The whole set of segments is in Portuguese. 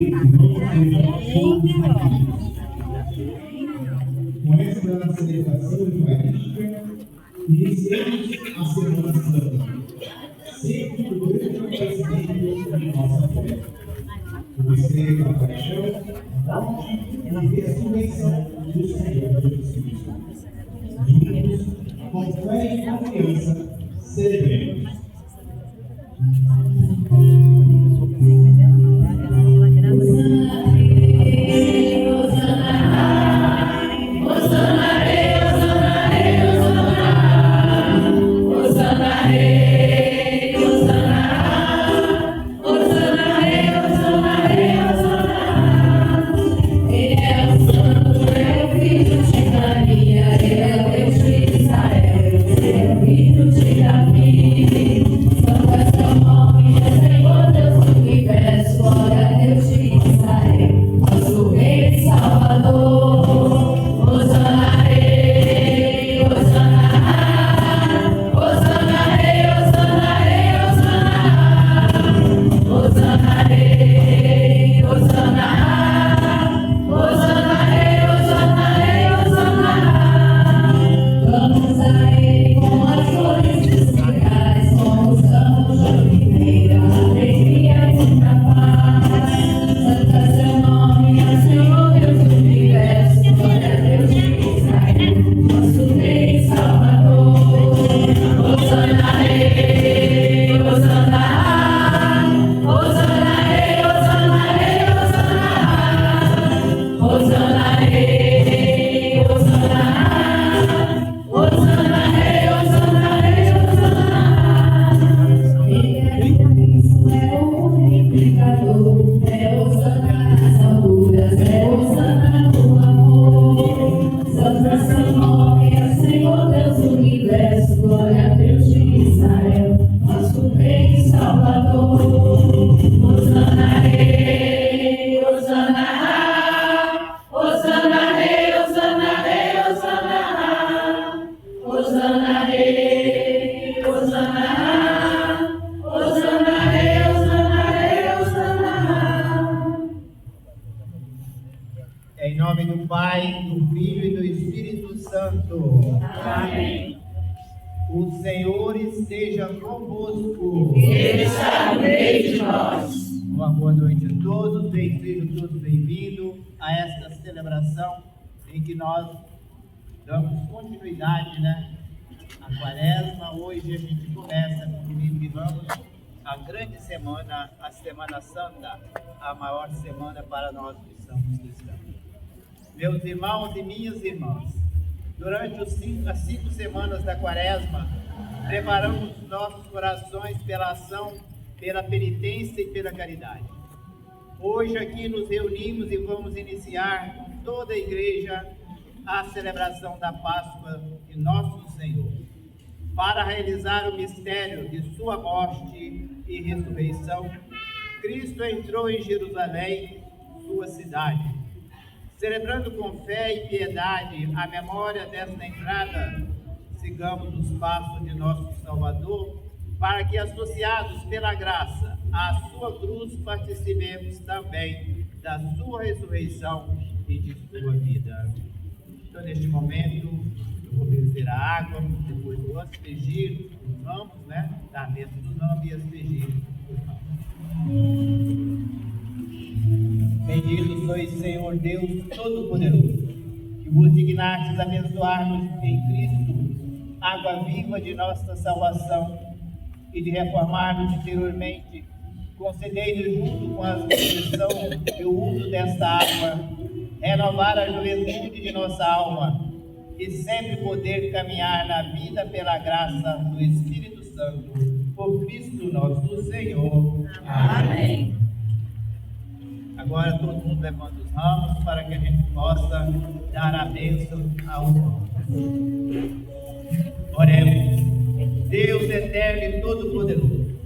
Com esta celebração eucarística, iniciamos a Semana Santa, sempre do grande acontecimento de nossa fé, o mistério da paixão, morte e ressurreição do Senhor Jesus Cristo. Juntos, com fé e confiança, celebremos. Em nome do Pai, do Filho e do Espírito Santo. Amém. O Senhor esteja convosco. Ele está no meio de nós. Uma boa noite a todos, sejam todos bem-vindos a esta celebração em que nós damos continuidade, à Quaresma. Hoje a gente começa com o domingo e vamos a grande semana, a Semana Santa, a maior semana para nós que somos cristãos. Meus irmãos e minhas irmãs, durante as 5 semanas da Quaresma, preparamos nossos corações pela ação, pela penitência e pela caridade. Hoje aqui nos reunimos e vamos iniciar com toda a igreja a celebração da Páscoa de nosso Senhor, para realizar o mistério de sua morte e ressurreição. Cristo entrou em Jerusalém, sua cidade. Celebrando com fé e piedade a memória desta entrada, sigamos os passos de nosso Salvador, para que, associados pela graça à sua cruz, participemos também da sua ressurreição e de sua vida. Então, neste momento, eu vou oferecer a água, depois vou aspergir os ramos, da mesa dos ramos e aspergir os ramos. Bendito sois, Senhor Deus Todo-Poderoso, que vos dignastes abençoar-nos em Cristo, água viva de nossa salvação, e de reformar-nos interiormente. Concedei-nos, junto com a expressão e o uso desta água, renovar a juventude de nossa alma, e sempre poder caminhar na vida pela graça do Espírito Santo, por Cristo nosso Senhor. Amém. Agora todo mundo levanta os ramos para que a gente possa dar a bênção aos irmãos. Oremos. Deus eterno e todo-poderoso,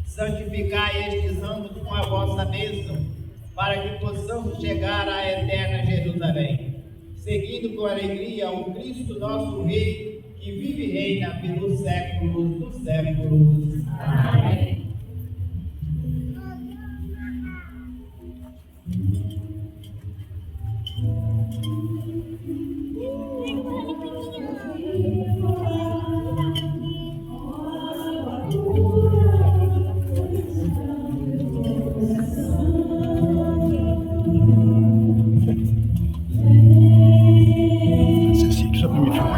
santificai estes ramos com a vossa bênção, para que possamos chegar à eterna Jerusalém, seguindo com alegria o Cristo nosso Rei, que vive e reina pelos séculos dos séculos. Amém. Ceci, ça peut me faire.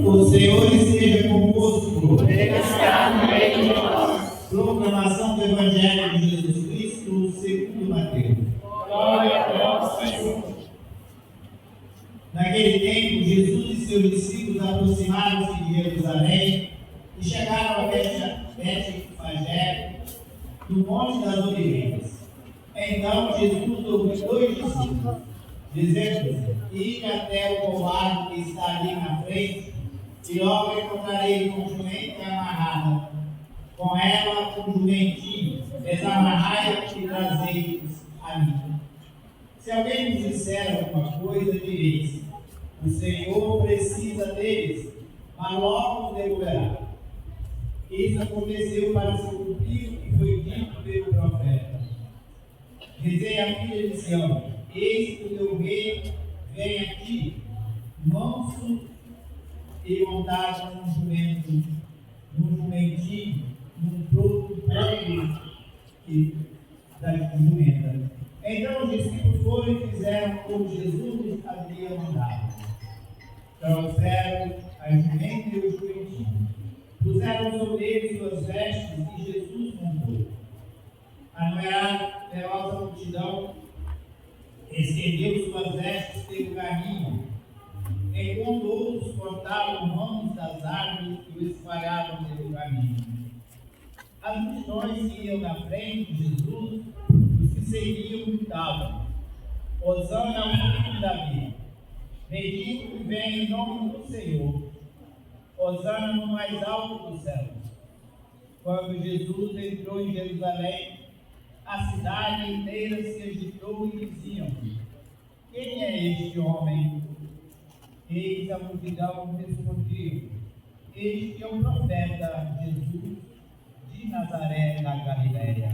O Senhor esteja convosco. Está no meio de nós. Proclamação do Evangelho de Jesus Cristo segundo Mateus. Glória a vós, Senhor. Naquele tempo, Jesus e seus discípulos aproximaram-se de Jerusalém e chegaram a Betfagé, no Monte das Oliveiras. Então Jesus ouviu dois discípulos, dizendo: ide até o povoado que está ali na frente, e logo encontrarei com jumenta amarrada, com ela um jumentinho, desamarrai e trazei-os a mim. Se alguém nos disser alguma coisa, direis: o Senhor precisa deles, mas logo os devolverá. Isso aconteceu para se cumprir o que foi dito pelo profeta. Dizei à filha de Sião: eis que o teu rei vem a ti, manso e montado num jumento, num jumentinho, num fruto branco da jumenta. Então os discípulos foram e fizeram como Jesus lhes havia mandado. Trouxeram a jumenta e o jumentinho, puseram sobre eles suas vestes e Jesus montou. A numerosa multidão estendeu suas vestes pelo caminho, enquanto outros cortavam ramos das árvores e o espalhavam pelo caminho. As multidões que iam na frente de Jesus, os que seguiam gritavam: Hosana ao filho de Davi, bendito que vem em nome do Senhor, Hosana no mais alto dos céus. Quando Jesus entrou em Jerusalém, a cidade inteira se agitou e diziam: quem é este homem? Eis a multidão respondia: este é o profeta Jesus de Nazaré da Galileia.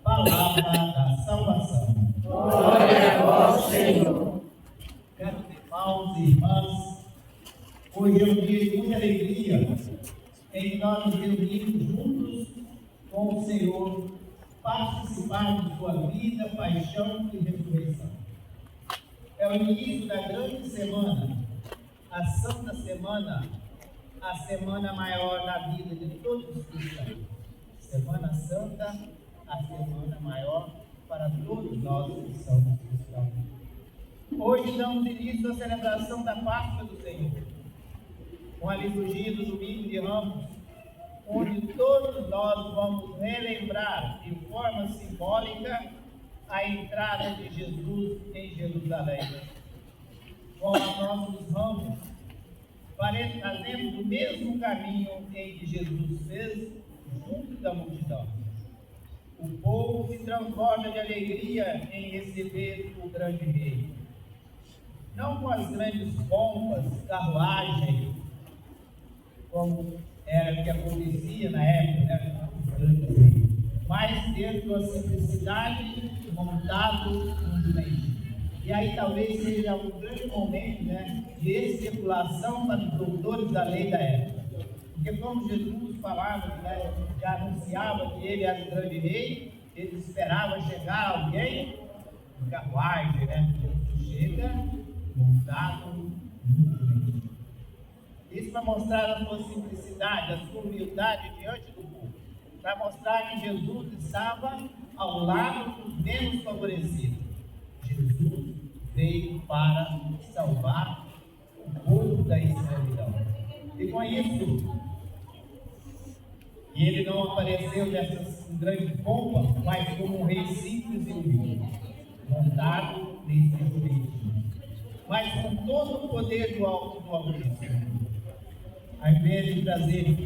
Palavra da salvação. Glória a vós, Senhor. Quero ter irmãos e irmãs, hoje é um dia de muita alegria em que nós nos reunimos juntos com o Senhor, participar de sua vida, paixão e ressurreição. É o início da grande semana, a Santa Semana, a semana maior na vida de todos os cristãos. Semana Santa, a semana maior para todos nós que somos cristãos. Hoje damos início à celebração da Páscoa do Senhor, com a liturgia do Domingo de Ramos, onde todos nós vamos relembrar de forma simbólica a entrada de Jesus em Jerusalém. Com os nossos ramos, fazemos o mesmo caminho em que Jesus fez junto da multidão. O povo se transborda de alegria em receber o grande rei. Não com as grandes pompas, carruagem, como era o que acontecia na época, né? Mas dentro da simplicidade, montado no jumento. E aí talvez seja um grande momento, né, de especulação para os doutores da lei da época. Porque como Jesus falava, né, já anunciava que ele era o grande rei, ele esperava chegar alguém em carruagem, né? Jesus chega montado no jumento. Isso para mostrar a sua simplicidade, a sua humildade diante do povo. Para mostrar que Jesus estava ao lado dos menos favorecidos. Jesus veio para salvar o povo da escravidão. E com isso, ele não apareceu com grande pompa, mas como um rei simples e humilde, montado nesse jurídico, mas com todo o poder do Altíssimo. Ao invés de trazer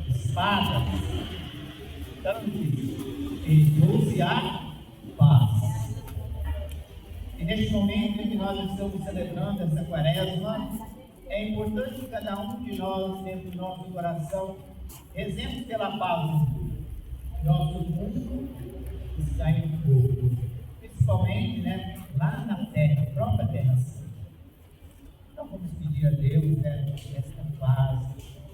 espadas, ele trouxe a paz. E neste momento em que nós estamos celebrando essa quaresma, é importante que cada um de nós, dentro do nosso coração, rezemos pela paz do mundo. Nosso mundo está em fogo, principalmente lá na terra, própria terra. Então vamos pedir a Deus essa paz,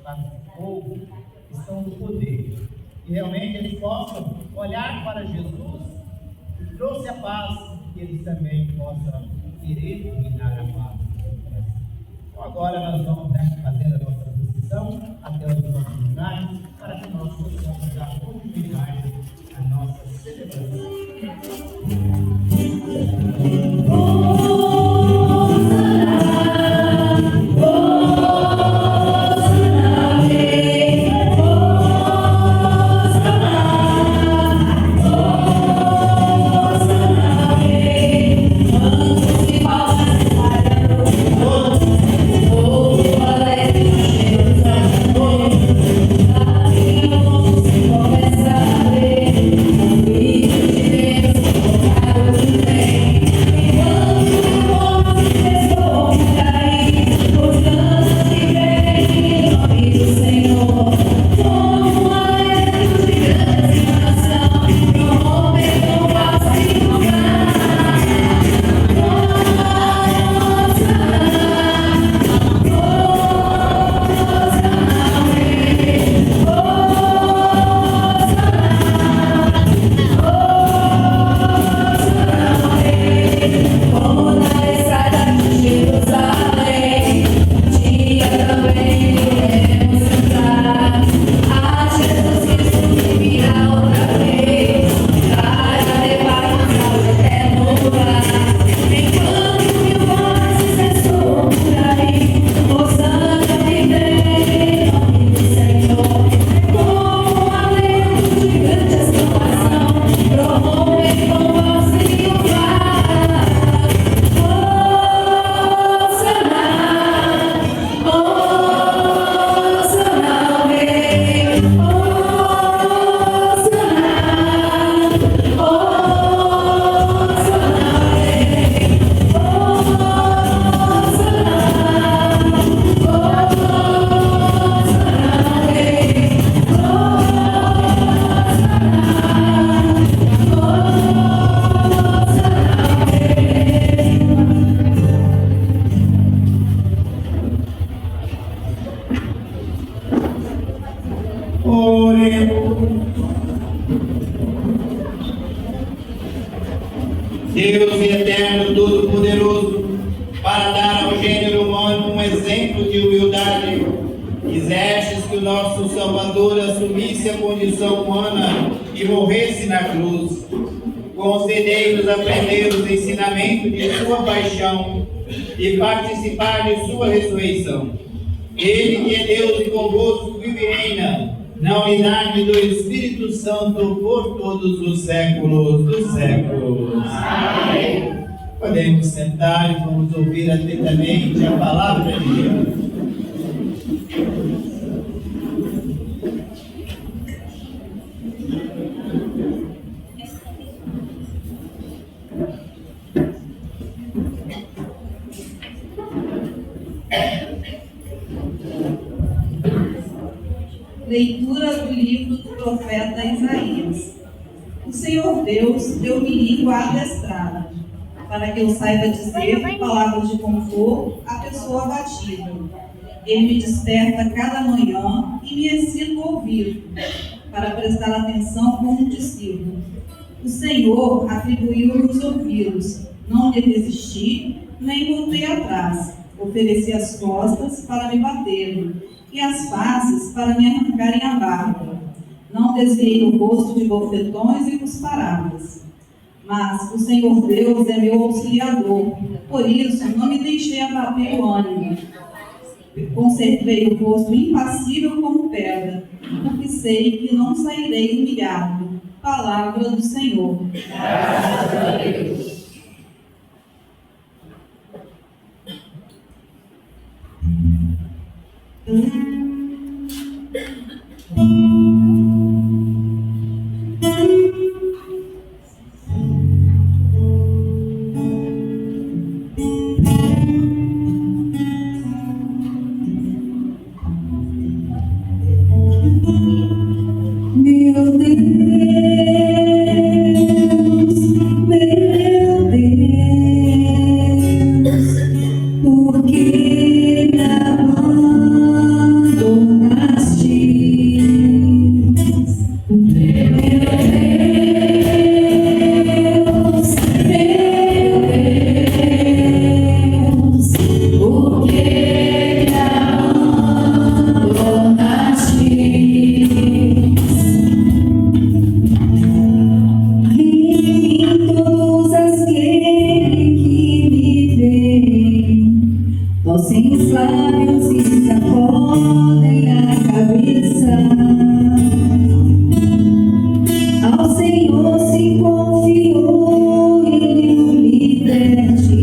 paz do povo, que são do poder. E realmente eles possam olhar para Jesus, que trouxe a paz, e eles também possam querer reinar a paz. Então agora nós vamos fazer a nossa posição até os nossos lugares, para que nós possamos dar continuidade à nossa celebração. Deus eterno, todo-poderoso, para dar ao gênero humano um exemplo de humildade, quisestes que o nosso Salvador assumisse a condição humana e morresse na cruz. Concedei-nos aprender os ensinamentos de sua paixão e participar de sua ressurreição. Ele que é Deus e convosco vive e reina, na unidade do Espírito Santo por todos os séculos dos séculos. Amém. Podemos sentar e vamos ouvir atentamente a palavra de Deus. Leitura do livro do profeta Isaías. O Senhor Deus deu-me língua adestrada, para que eu saiba dizer palavras de conforto à pessoa abatida. Ele me desperta cada manhã e me ensina o ouvido, para prestar atenção como um discípulo. O Senhor atribuiu-me os ouvidos, não lhe resisti, nem voltei atrás. Ofereci as costas para me bater. e as faces para me arrancarem a barba. Não desviei o rosto de bofetões e cusparadas. Mas o Senhor Deus é meu auxiliador, por isso não me deixei abater o ânimo. Conservei o rosto impassível como pedra, porque sei que não sairei humilhado. Palavra do Senhor. Graças a Deus. Meu Deus, por que me abandonaste? Meu Deus, por que me abandonaste? Sem os lábios e sacodem a cabeça. Ao Senhor se confiou e Ele o liberte.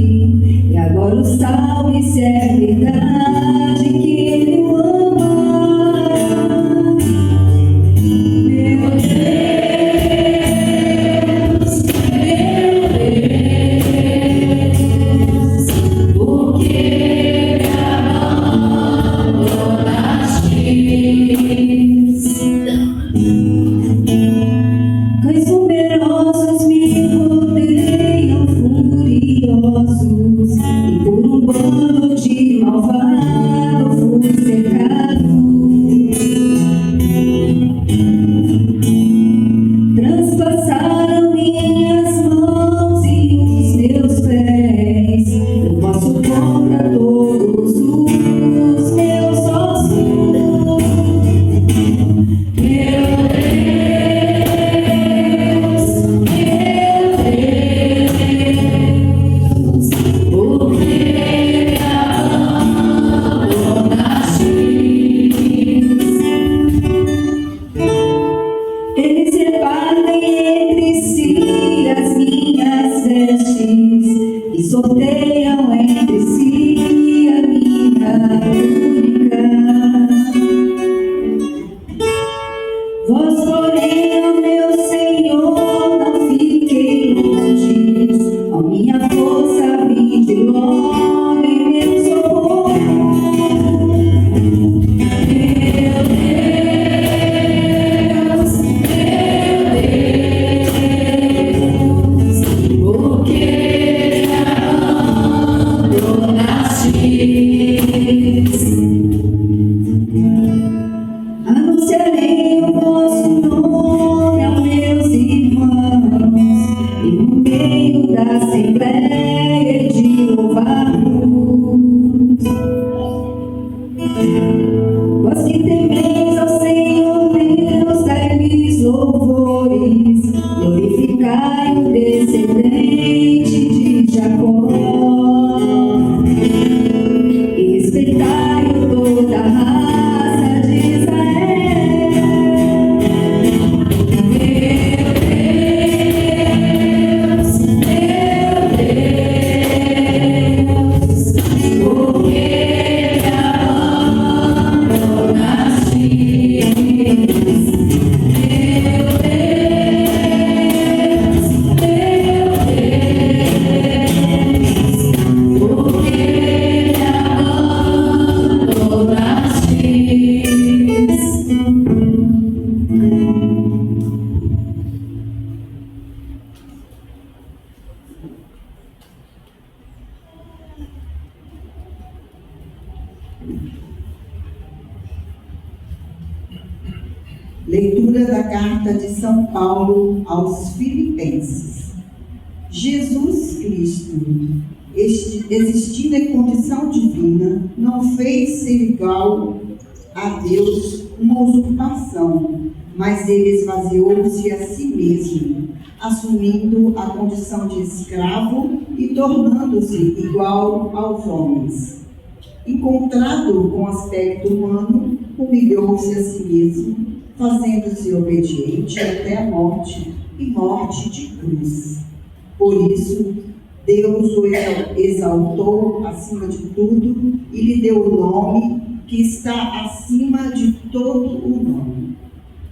E agora o salve se é verdade que Ele o ama. Meu Deus, porque cães numerosos me rodeiam furiosos, e por um bando de malvado fui cercado. Transpassaram minhas mãos e os meus pés. Eu posso contra todos os meus ossos. Meu Deus, por que me abandonaste? Eles repartem entre si as minhas vestes e sorteiam entre si a minha túnica. Vós, porém, ó meu Senhor, não fiquei longe. Ó minha força, vinde logo em meu socorro. Meu Deus, por que me abandonaste? Anunciarei o vosso nome aos meus irmãos, e no meio da assembleia de louvar-vos. Vós que temeis ao Senhor Deus, dai-lhes louvores, glorificai o descendente de Jacó, e respeitai o toda a raça de Israel. Por que me abandonaste? Leitura da carta de São Paulo aos Filipenses. Jesus Cristo, existindo em condição divina, não fez ser igual a Deus uma usurpação, mas ele esvaziou-se a si mesmo, assumindo a condição de escravo e tornando-se igual aos homens. Encontrado com aspecto humano, humilhou-se a si mesmo, fazendo-se obediente até a morte, e morte de cruz. Por isso, Deus o exaltou acima de tudo e lhe deu o nome que está acima de todo o nome.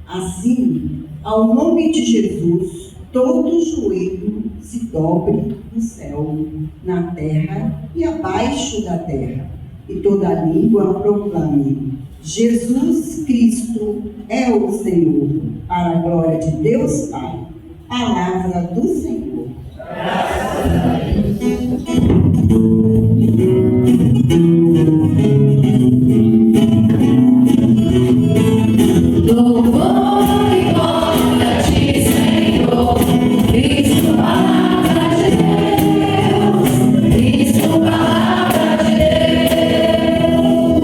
Assim, ao nome de Jesus, todo joelho se dobre no céu, na terra e abaixo da terra, e toda língua proclame: Jesus Cristo é o Senhor, para a glória de Deus Pai. Palavra do Senhor. Louvor e glória a ti, Senhor, Cristo, palavra de Deus, Cristo, palavra de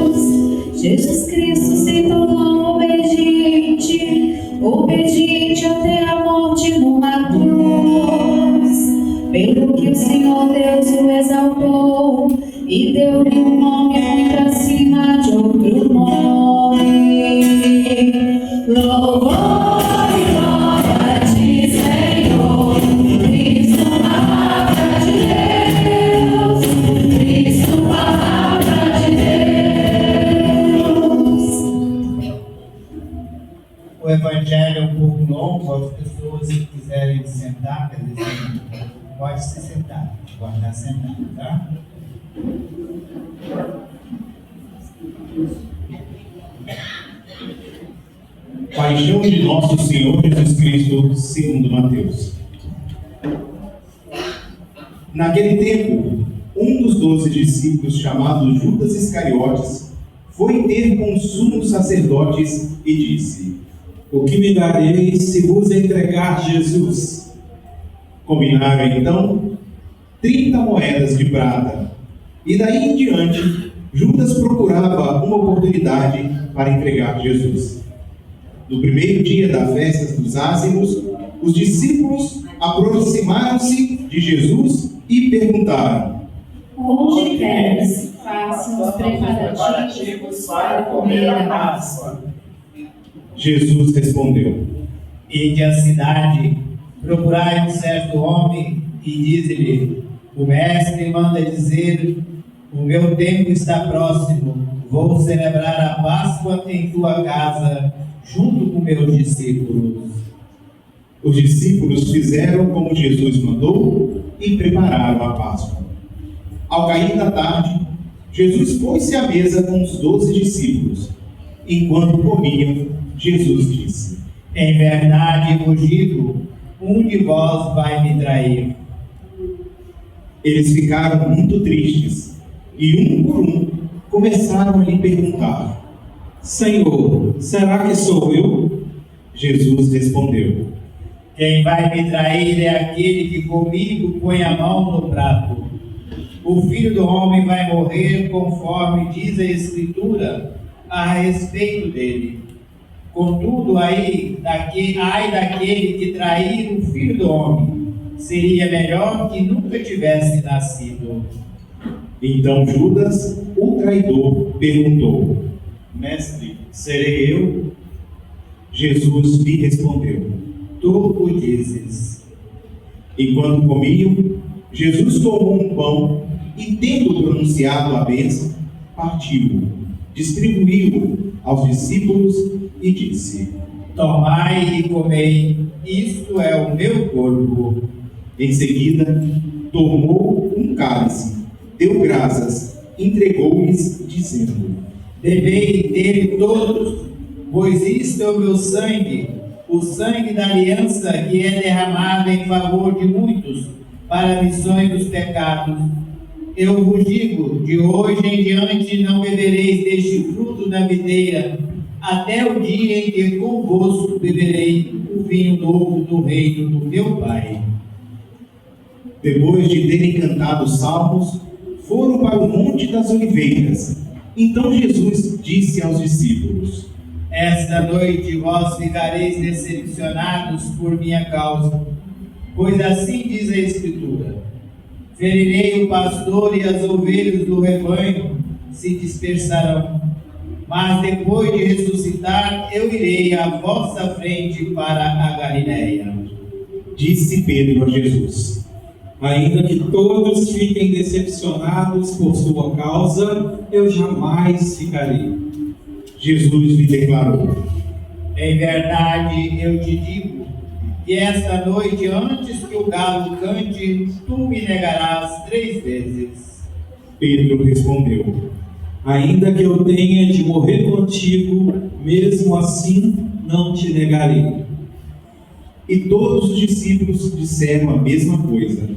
Deus. Jesus Cristo se tornou obediente até a morte numa cruz, pelo que o Senhor Deus o exaltou e deu-lhe um nome muito acima de outro nome. Louvor e glória a ti, Senhor, Cristo, palavra de Deus, Cristo, palavra de Deus. O evangelho é um pouco longo, as pessoas que quiserem sentar, quer dizer, pode se sentar, guardar sentado, tá? Paixão de nosso Senhor Jesus Cristo, segundo Mateus. Naquele tempo, um dos 12 discípulos, chamado Judas Iscariotes, foi ter com os sumos sacerdotes e disse: O que me dareis se vos entregar Jesus? Combinaram então 30 moedas de prata. E daí em diante, Judas procurava uma oportunidade para entregar Jesus. No primeiro dia da festa dos ázimos, os discípulos aproximaram-se de Jesus e perguntaram: Onde queres? Faça os preparativos para comer a Páscoa. Jesus respondeu: Ide à cidade, procurai um certo homem e dize-lhe: o mestre manda dizer, o meu tempo está próximo, vou celebrar a Páscoa em tua casa, junto com meus discípulos. Os discípulos fizeram como Jesus mandou e prepararam a Páscoa. Ao cair da tarde, Jesus pôs-se à mesa com os 12 discípulos. Enquanto comiam, Jesus disse: Em verdade vos digo, um de vós vai me trair. Eles ficaram muito tristes e, um por um, começaram a lhe perguntar: Senhor, será que sou eu? Jesus respondeu: Quem vai me trair é aquele que comigo põe a mão no prato. O Filho do Homem vai morrer conforme diz a Escritura a respeito dele. Contudo, ai daquele que trair o Filho do Homem, seria melhor que nunca tivesse nascido. Então Judas, o traidor, perguntou: Mestre, serei eu? Jesus lhe respondeu: Tu o dizes. Enquanto comiam, Jesus tomou um pão e, tendo pronunciado a bênção, partiu-o, distribuiu-o aos discípulos e disse: Tomai e comei, isto é o meu corpo. Em seguida, tomou um cálice, deu graças, entregou-lhes, dizendo: Bebei dele todos, pois isto é o meu sangue, o sangue da aliança que é derramado em favor de muitos, para a missão dos pecados. Eu vos digo, de hoje em diante não bebereis deste fruto da videira, até o dia em que convosco beberei o vinho novo do reino do meu Pai. Depois de terem cantado salmos, foram para o Monte das Oliveiras. Então Jesus disse aos discípulos: Esta noite vós ficareis decepcionados por minha causa, pois assim diz a Escritura: ferirei o pastor e as ovelhas do rebanho se dispersarão. Mas depois de ressuscitar, eu irei à vossa frente para a Galiléia. Disse Pedro a Jesus: Ainda que todos fiquem decepcionados por sua causa, eu jamais ficarei. Jesus lhe declarou: Em verdade, eu te digo que esta noite, antes que o galo cante, tu me negarás 3 vezes. Pedro respondeu: Ainda que eu tenha de morrer contigo, mesmo assim não te negarei. E todos os discípulos disseram a mesma coisa.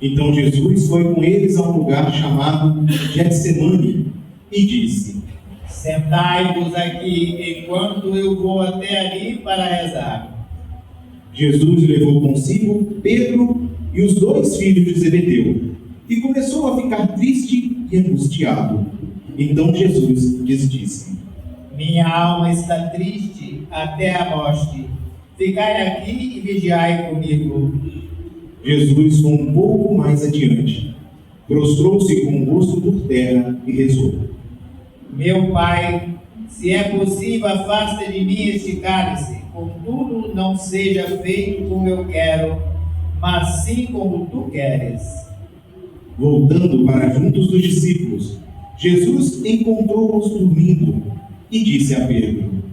Então Jesus foi com eles a um lugar chamado Getsemane e disse: Sentai-vos aqui enquanto eu vou até ali para rezar. Jesus levou consigo Pedro e os 2 filhos de Zebedeu e começou a ficar triste e angustiado. Então Jesus lhes disse: Minha alma está triste até a morte. Ficai aqui e vigiai comigo. Jesus foi um pouco mais adiante, prostrou-se com o rosto por terra e rezou: Meu Pai, se é possível, afasta de mim este cálice. Contudo, não seja feito como eu quero, mas sim como tu queres. Voltando para juntos dos discípulos, Jesus encontrou-os dormindo e disse a Pedro: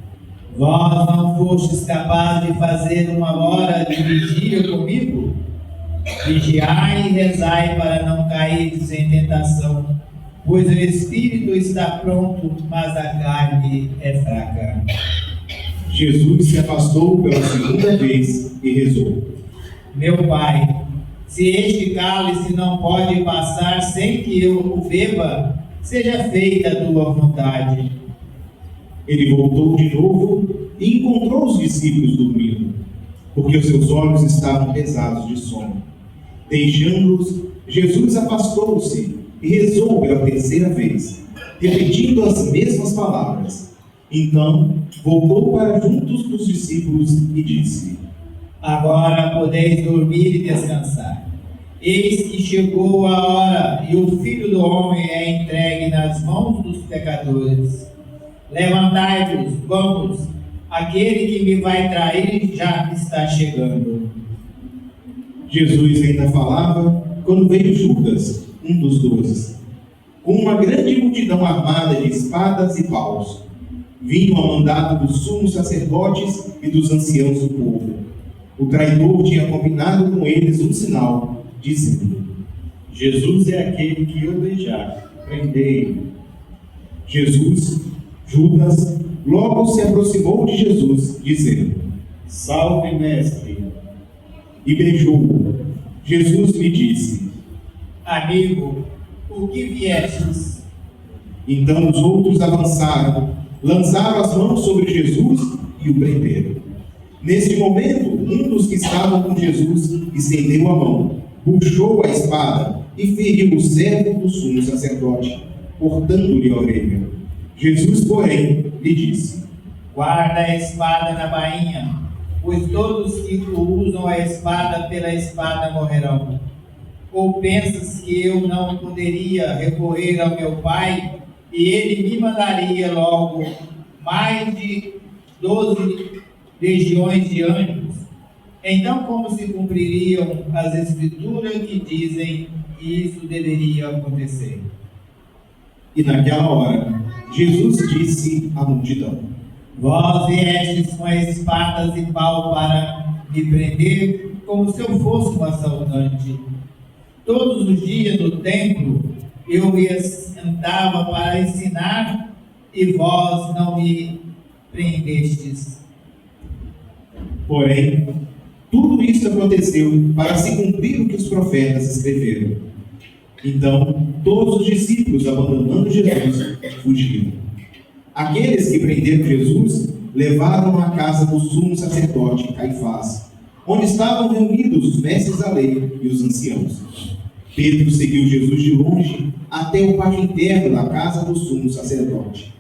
Vós não fostes capazes de fazer 1 hora de vigília comigo? Vigiai e rezai para não cairdes em tentação, pois o espírito está pronto, mas a carne é fraca. Jesus se afastou pela 2ª vez e rezou: Meu Pai, se este cálice não pode passar sem que eu o beba, seja feita a tua vontade. Ele voltou de novo e encontrou os discípulos dormindo, porque os seus olhos estavam pesados de sono. Deixando-os, Jesus afastou-se e rezou pela 3ª vez, repetindo as mesmas palavras. Então, voltou para juntos dos discípulos e disse: Agora podeis dormir e descansar. Eis que chegou a hora e o Filho do Homem é entregue nas mãos dos pecadores. Levantai-vos, vamos, aquele que me vai trair já está chegando. Jesus ainda falava quando veio Judas, um dos 12, com uma grande multidão armada de espadas e paus. Vinham a mandato dos sumos sacerdotes e dos anciãos do povo. O traidor tinha combinado com eles um sinal, dizendo: Jesus é aquele que eu beijar, prendei-o. Judas, logo se aproximou de Jesus, dizendo: Salve, mestre! E beijou-o. Jesus lhe disse: Amigo, por que viestes? Então os outros avançaram, lançaram as mãos sobre Jesus e o prenderam. Nesse momento, um dos que estavam com Jesus estendeu a mão, puxou a espada e feriu o servo do sumo sacerdote, cortando-lhe a orelha. Jesus, porém, lhe disse: Guarda a espada na bainha, pois todos que usam a espada pela espada morrerão. Ou pensas que eu não poderia recorrer ao meu Pai e ele me mandaria logo mais de 12 legiões de anjos? Então, como se cumpririam as escrituras que dizem que isso deveria acontecer? E naquela hora, Jesus disse à multidão: Vós viestes com espadas e pau para me prender, como se eu fosse um assaltante. Todos os dias no templo eu me sentava para ensinar e vós não me prendestes. Porém, tudo isso aconteceu para se cumprir o que os profetas escreveram. Então, todos os discípulos, abandonando Jesus, fugiram. Aqueles que prenderam Jesus levaram-no à casa do sumo sacerdote Caifás, onde estavam reunidos os mestres da lei e os anciãos. Pedro seguiu Jesus de longe até o pátio interno da casa do sumo sacerdote.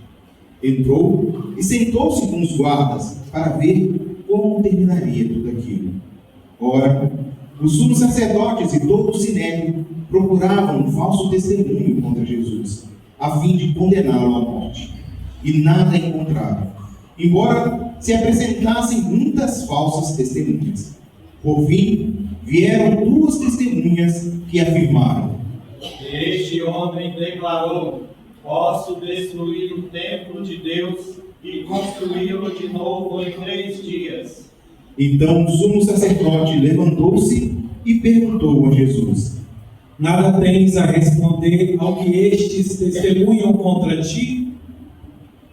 Entrou e sentou-se com os guardas para ver como terminaria tudo aquilo. Ora, os sumos sacerdotes e todo o sinédrio procuravam um falso testemunho contra Jesus, a fim de condená-lo à morte. E nada encontraram, embora se apresentassem muitas falsas testemunhas. Por fim, vieram 2 testemunhas que afirmaram: Este homem declarou: posso destruir o templo de Deus e construí-lo de novo em 3 dias. Então o sumo sacerdote levantou-se e perguntou a Jesus: Nada tens a responder ao que estes testemunham contra ti?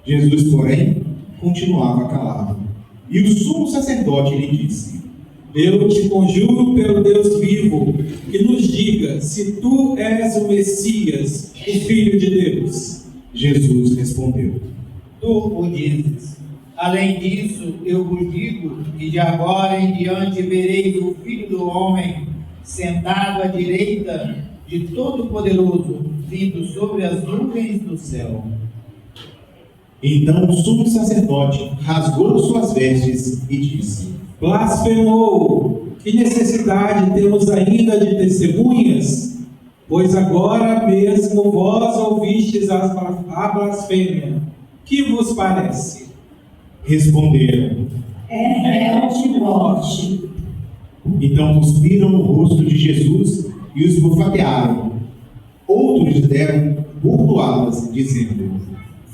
Jesus, porém, continuava calado. E o sumo sacerdote lhe disse: Eu te conjuro pelo Deus vivo, que nos diga se tu és o Messias, o Filho de Deus. Jesus respondeu: Tu o dizes. Além disso, eu vos digo que de agora em diante vereis o Filho do Homem sentado à direita de Todo-Poderoso, vindo sobre as nuvens do céu. Então o sumo sacerdote rasgou suas vestes e disse: Blasfemou! Que necessidade temos ainda de testemunhas? Pois agora mesmo vós ouvistes a blasfêmia. Que vos parece? Responderam: É réu de morte. Então cuspiram no rosto de Jesus e os esbofetearam. Outros deram bordoadas, dizendo: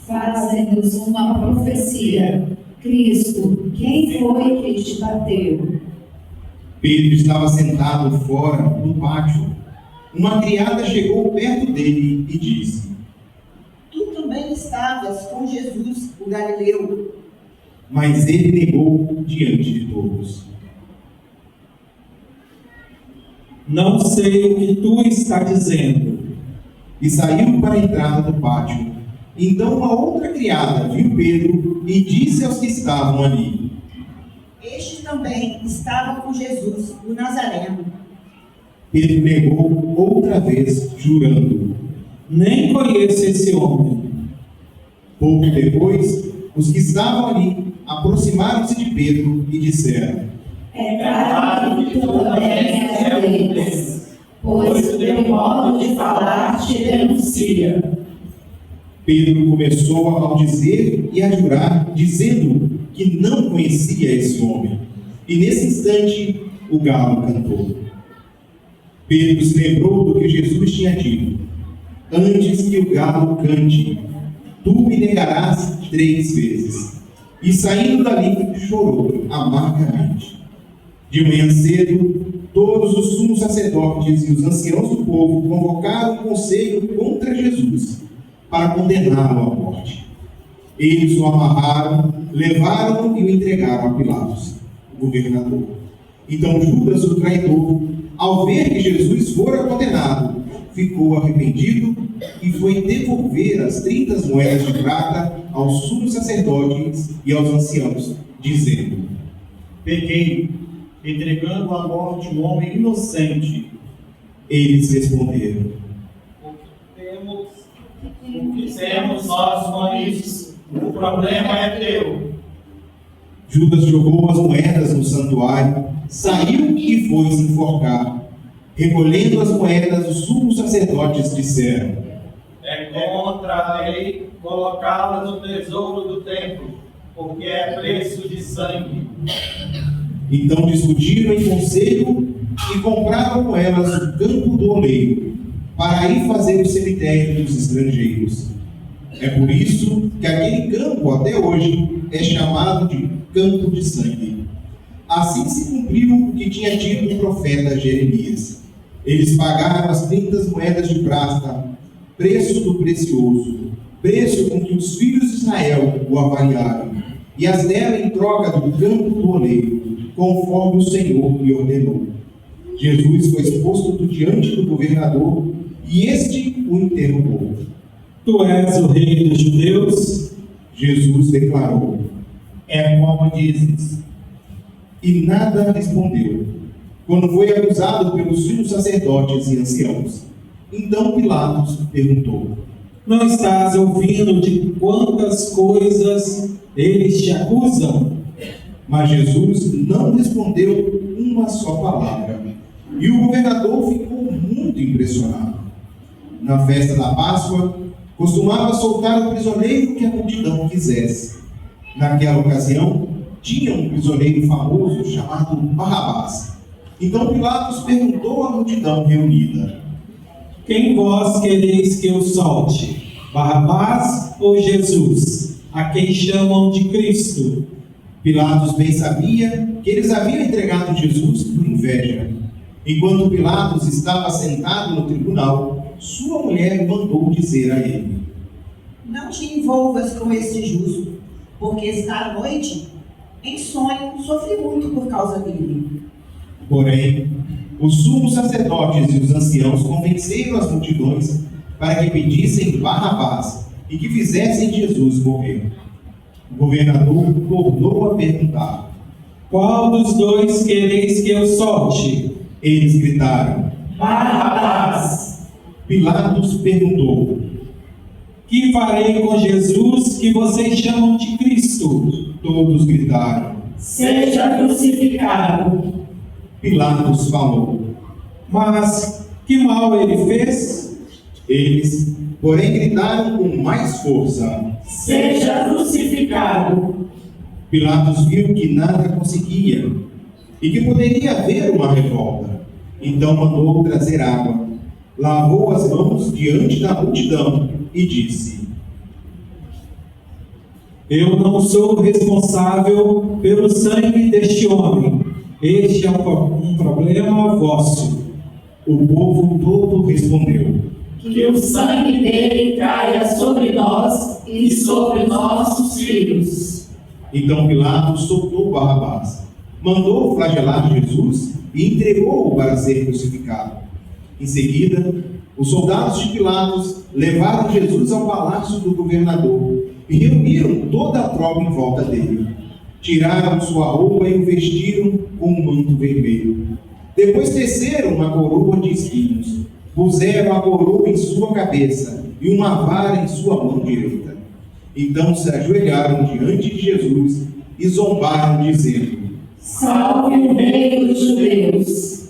Fazem-nos uma profecia. Cristo, quem foi que te bateu? Pedro estava sentado fora no pátio. Uma criada chegou perto dele e disse: Tu também estavas com Jesus, o Galileu. Mas ele negou diante de todos. Não sei o que tu está dizendo. E saiu para a entrada do pátio. Então uma outra criada viu Pedro e disse aos que estavam ali: Este também estava com Jesus, o Nazareno. Pedro negou outra vez, jurando: Nem conheço esse homem. Pouco depois, os que estavam ali aproximaram-se de Pedro e disseram: É claro que tu também és deles, pois o teu modo de falar te denuncia. Pedro começou a maldizer e a jurar, dizendo que não conhecia esse homem. E nesse instante, o galo cantou. Pedro se lembrou do que Jesus tinha dito: Antes que o galo cante, tu me negarás 3 vezes. E saindo dali, chorou amargamente. De manhã cedo, todos os sumos sacerdotes e os anciãos do povo convocaram um conselho contra Jesus, para condená-lo à morte. Eles o amarraram, levaram e o entregaram a Pilatos, o governador. Então Judas, o traidor, ao ver que Jesus fora condenado, ficou arrependido e foi devolver as 30 moedas de prata aos sumos sacerdotes e aos anciãos, dizendo: Pequei, entregando à morte um homem inocente. Eles responderam: O que temos nós com isso? O problema é teu. Judas jogou as moedas no santuário, saiu e foi se enforcar. Recolhendo as moedas, os sumos sacerdotes disseram: É contra a lei colocá-las no tesouro do templo, porque é preço de sangue. Então discutiram em conselho e compraram com elas o campo do oleiro, para aí fazer o cemitério dos estrangeiros. É por isso que aquele campo até hoje é chamado de Campo de Sangue. Assim se cumpriu o que tinha dito o profeta Jeremias. Eles pagaram as 30 moedas de prata, preço do precioso, preço com que os filhos de Israel o avaliaram, e as deram em troca do campo do oleiro, conforme o Senhor lhe ordenou. Jesus foi exposto diante do governador, e este o interrogou: Tu és o rei dos judeus? Jesus declarou: É como dizes. E nada respondeu. quando foi acusado pelos sumos sacerdotes e anciãos. Então Pilatos perguntou: Não estás ouvindo de quantas coisas eles te acusam? Mas Jesus não respondeu uma só palavra. E o governador ficou muito impressionado. Na festa da Páscoa, costumava soltar o prisioneiro que a multidão quisesse. Naquela ocasião, tinha um prisioneiro famoso chamado Barrabás. Então Pilatos perguntou à multidão reunida: Quem vós quereis que eu solte? Barrabás ou Jesus, a quem chamam de Cristo? Pilatos bem sabia que eles haviam entregado Jesus por inveja. Enquanto Pilatos estava sentado no tribunal, sua mulher mandou dizer a ele: Não te envolvas com esse justo, porque esta noite, em sonho, sofri muito por causa dele. Porém, os sumos sacerdotes e os anciãos convenceram as multidões para que pedissem Barrabás e que fizessem Jesus morrer. O governador tornou a perguntar: Qual dos dois quereis que eu solte? Eles gritaram: Barrabás. Pilatos perguntou: Que farei com Jesus que vocês chamam de Cristo? Todos gritaram: Seja crucificado. Pilatos falou: Mas que mal ele fez? Eles, porém, gritaram com mais força: Seja crucificado. Pilatos viu que nada conseguia e que poderia haver uma revolta. Então mandou trazer água, lavou as mãos diante da multidão e disse: Eu não sou responsável pelo sangue deste homem. Este é um problema vosso. O povo todo respondeu: Que o sangue dele caia sobre nós e sobre nossos filhos. Então Pilatos soltou Barrabás, mandou flagelar Jesus e entregou-o para ser crucificado. Em seguida, os soldados de Pilatos levaram Jesus ao palácio do governador e reuniram toda a tropa em volta dele. Tiraram sua roupa e o vestiram com um manto vermelho. Depois teceram uma coroa de espinhos, puseram a coroa em sua cabeça e uma vara em sua mão direita. Então se ajoelharam diante de Jesus e zombaram, dizendo: Salve o Rei dos Judeus!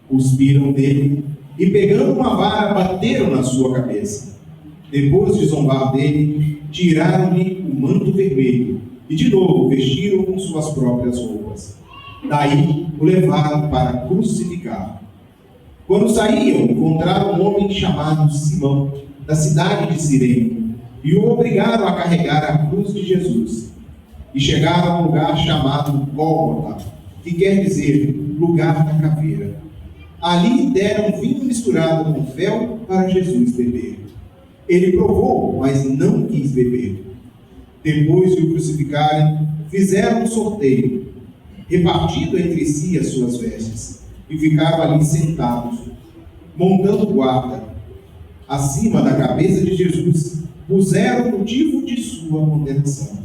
Cuspiram dele e, pegando uma vara, bateram na sua cabeça. Depois de zombar dele, tiraram-lhe o manto vermelho e de novo vestiram com suas próprias roupas. Daí o levaram para crucificar. Quando saíam, encontraram um homem chamado Simão, da cidade de Cirene, e o obrigaram a carregar a cruz de Jesus. E chegaram a um lugar chamado Gólgota, que quer dizer lugar da caveira. Ali deram vinho misturado com fel para Jesus beber. Ele provou, mas não quis beber. Depois de o crucificarem, fizeram um sorteio, repartindo entre si as suas vestes, e ficaram ali sentados, montando guarda. Acima da cabeça de Jesus, puseram o motivo de sua condenação.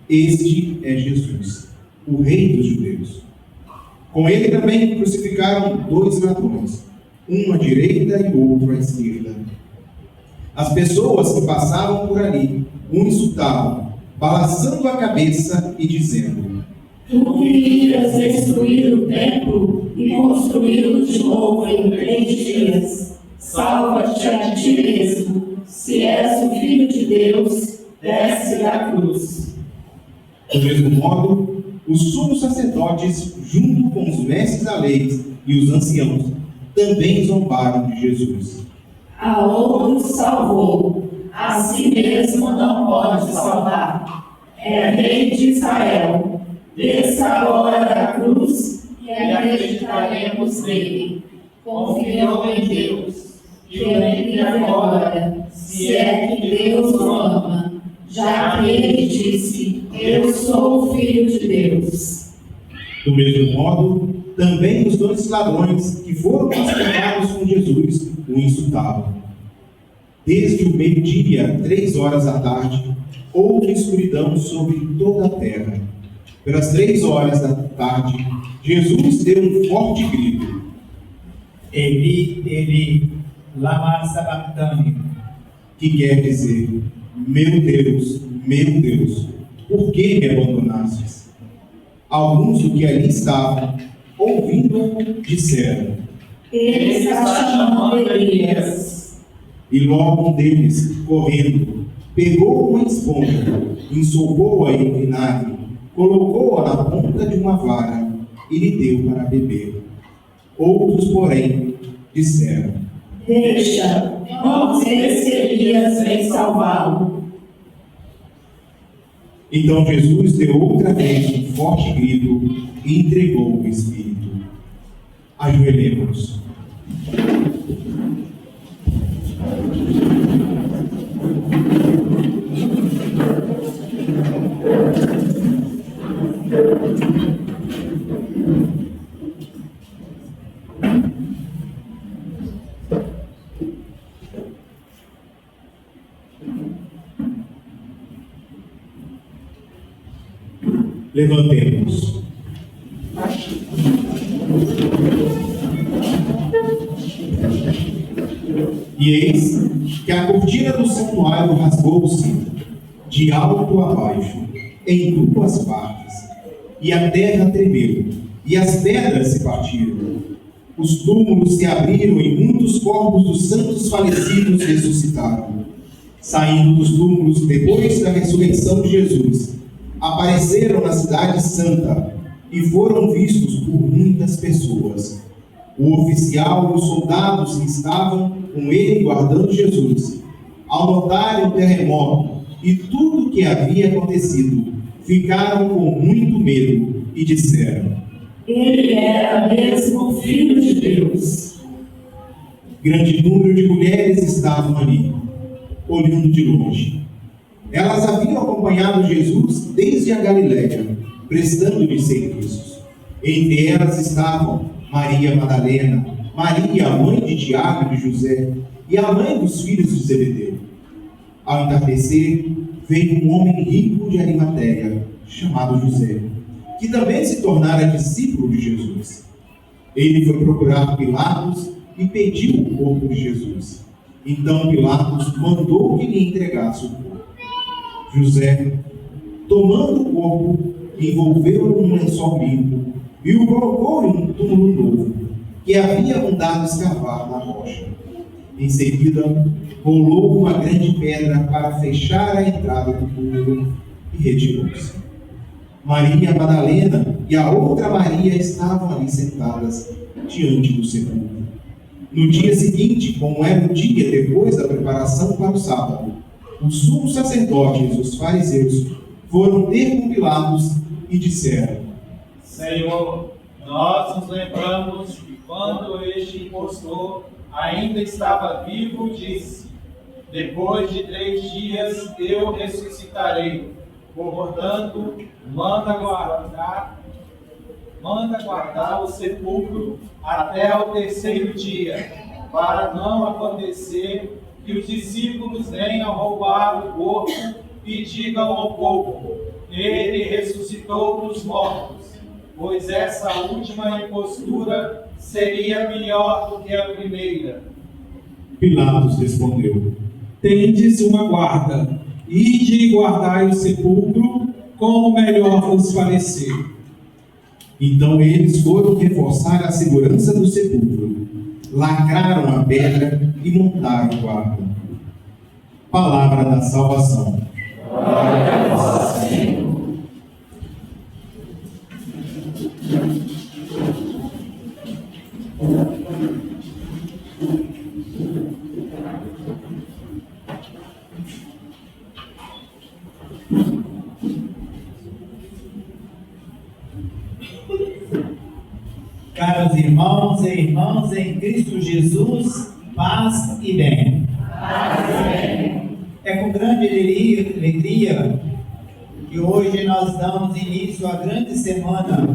Este é Jesus, o Rei dos Judeus. Com ele também crucificaram 2 ladrões, um à direita e outro à esquerda. As pessoas que passavam por ali o insultavam, balançando a cabeça e dizendo: Tu querias destruir o templo e construí-lo de novo em 3 dias. Salva-te a ti mesmo. Se és o Filho de Deus, desce da cruz. Do mesmo modo, os sumos sacerdotes, junto com os mestres da lei e os anciãos, também zombaram de Jesus. A outros salvou, a si mesmo não pode salvar. É Rei de Israel. Desça agora da cruz e acreditaremos nele. Confiou em Deus. Que lembre agora, se é que Deus o ama, já que ele disse: Eu sou o Filho de Deus. Do mesmo modo, também os 2 ladrões que foram crucificados com Jesus o insultavam. Desde o meio-dia, 3 horas da tarde, houve escuridão sobre toda a terra. pelas 3 horas da tarde, Jesus deu um forte grito. Eli, Eli, lama sabachthani, que quer dizer: meu Deus, por que me abandonastes? Alguns do que ali estavam, ouvindo, disseram: ele está chamando Elias. E logo um deles, correndo, pegou uma esponja, ensopou-a em vinagre, colocou-a na ponta de uma vara e lhe deu para beber. Outros, porém, disseram: deixa, vamos ver se Elias vem salvá-lo. Então Jesus deu outra vez um forte grito e entregou o Espírito. Ajoelhemos. Levantemos. E eis que a cortina do santuário rasgou-se de alto a baixo, em 2 partes, e a terra tremeu, e as pedras se partiram. Os túmulos se abriram e muitos corpos dos santos falecidos ressuscitaram. Saindo dos túmulos depois da ressurreição de Jesus, apareceram na cidade santa e foram vistos por muitas pessoas. O oficial e os soldados que estavam com ele guardando Jesus, ao notarem o terremoto e tudo o que havia acontecido, ficaram com muito medo e disseram: ele era mesmo o Filho de Deus. Grande número de mulheres estavam ali, olhando de longe. Elas haviam acompanhado Jesus desde a Galiléia, prestando-lhe serviços. Entre elas estavam Maria Madalena, Maria, a mãe de Tiago e de José, e a mãe dos filhos de Zebedeu. Ao entardecer, veio um homem rico de Arimateia, chamado José, que também se tornara discípulo de Jesus. Ele foi procurar Pilatos e pediu o corpo de Jesus. Então Pilatos mandou que lhe entregasse o corpo. José, tomando o corpo, envolveu-o num lençol limpo e o colocou em um túmulo novo, que havia mandado escavar na rocha. Em seguida, rolou uma grande pedra para fechar a entrada do túmulo e retirou-se. Maria Madalena e a outra Maria estavam ali sentadas diante do sepulcro. No dia seguinte, como era o dia depois da preparação para o sábado, os sumos sacerdotes e os fariseus foram ter com Pilatos e disseram: Senhor, nós nos lembramos que quando este impostor ainda estava vivo, disse: depois de 3 dias eu ressuscitarei. Portanto, manda guardar o sepulcro até ao 3º dia, para não acontecer que os discípulos venham roubar o corpo e digam ao povo: ele ressuscitou dos mortos, pois essa última impostura seria pior do que a primeira. Pilatos respondeu: tendes uma guarda, ide e guardai o sepulcro, como melhor vos parecer. Então eles foram reforçar a segurança do sepulcro, lacraram a pedra e montaram guarda. Palavra da salvação. Glória a vós, Senhor. Caros irmãos e irmãs em Cristo Jesus, paz e bem. É com grande alegria que hoje nós damos início à grande semana,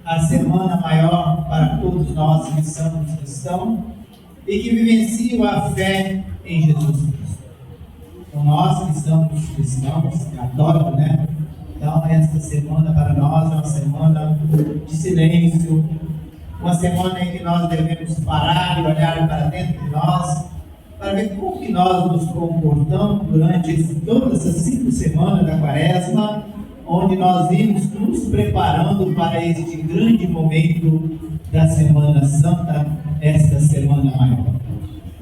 a semana maior para todos nós que somos cristãos e que vivenciam a fé em Jesus Cristo. Então, nós que somos cristãos, católicos, Então, esta semana para nós é uma semana de silêncio, uma semana em que nós devemos parar e olhar para dentro de nós, para ver como que nós nos comportamos durante todas essas 5 semanas da Quaresma, onde nós vimos nos preparando para este grande momento da Semana Santa, esta Semana Maior.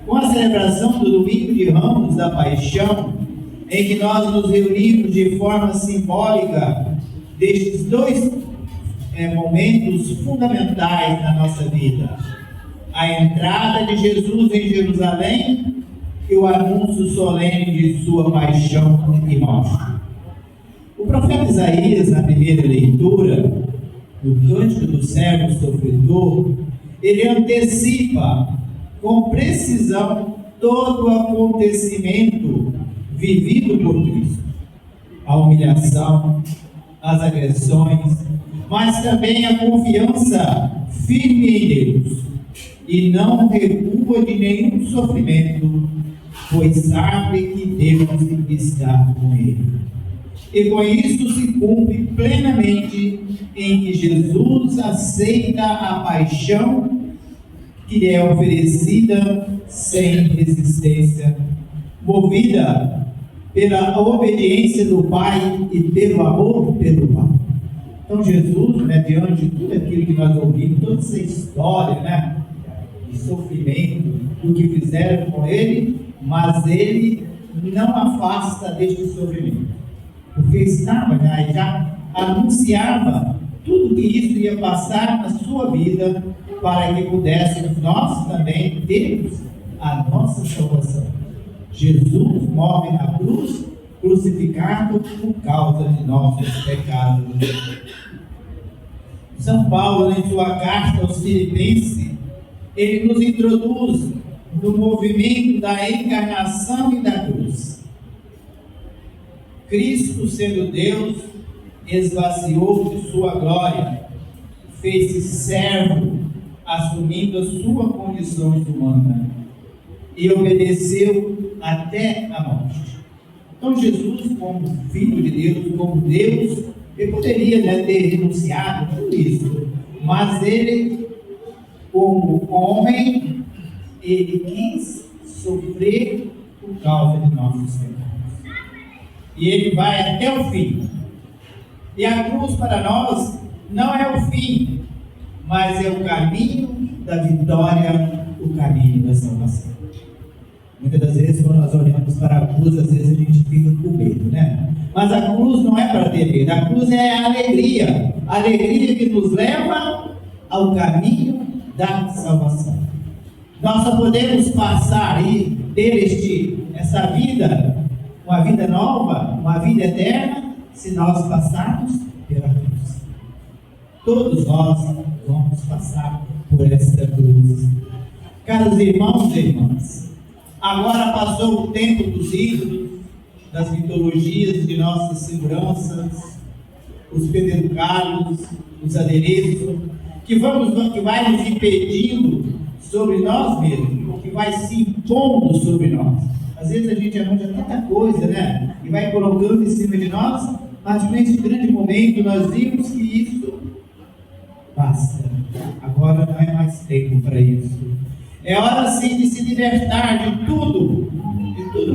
Com a celebração do Domingo de Ramos da Paixão, em que nós nos reunimos de forma simbólica destes 2 momentos fundamentais na nossa vida: a entrada de Jesus em Jerusalém e o anúncio solene de sua paixão e morte. O profeta Isaías, na primeira leitura do Cântico do Servo Sofredor, ele antecipa com precisão todo o acontecimento vivido por Cristo. A humilhação, as agressões, mas também a confiança firme em Deus. E não recua de nenhum sofrimento, pois sabe que Deus está com ele. E com isso se cumpre plenamente em que Jesus aceita a paixão que lhe é oferecida sem resistência, movida pela obediência do Pai e pelo amor pelo Pai. Então Jesus, diante de tudo aquilo que nós ouvimos, toda essa história, de sofrimento, do que fizeram com ele, mas ele não afasta deste sofrimento, porque estava já anunciava tudo que isso ia passar na sua vida, para que pudéssemos nós também termos a nossa salvação. Jesus morre na cruz, crucificado por causa de nossos pecados. São Paulo, em sua carta aos Filipenses, ele nos introduz no movimento da encarnação e da cruz. Cristo, sendo Deus, esvaziou de sua glória, fez-se servo, assumindo a sua condição humana, e obedeceu até a morte. Então Jesus, como Filho de Deus, como Deus, ele poderia ter renunciado a tudo isso, mas ele, como homem, ele quis sofrer por causa de nossos pecados. E ele vai até o fim. E a cruz para nós não é o fim, mas é o caminho da vitória, o caminho da salvação. Muitas das vezes, quando nós olhamos para a cruz, às vezes a gente fica com medo, Mas a cruz não é para ter medo, a cruz é a alegria que nos leva ao caminho da salvação. Nós só podemos passar e ter essa vida, uma vida nova, uma vida eterna, se nós passarmos pela cruz. Todos nós vamos passar por esta cruz. Caros irmãos e irmãs, agora passou o tempo dos ídolos, das mitologias de nossas seguranças, os pedregulhos, os adereços, que vai nos impedindo sobre nós mesmos, que vai se impondo sobre nós. Às vezes a gente arranja tanta coisa, e vai colocando em cima de nós, mas nesse grande momento nós vimos que isso basta. Agora não é mais tempo para isso. É hora sim de se libertar de tudo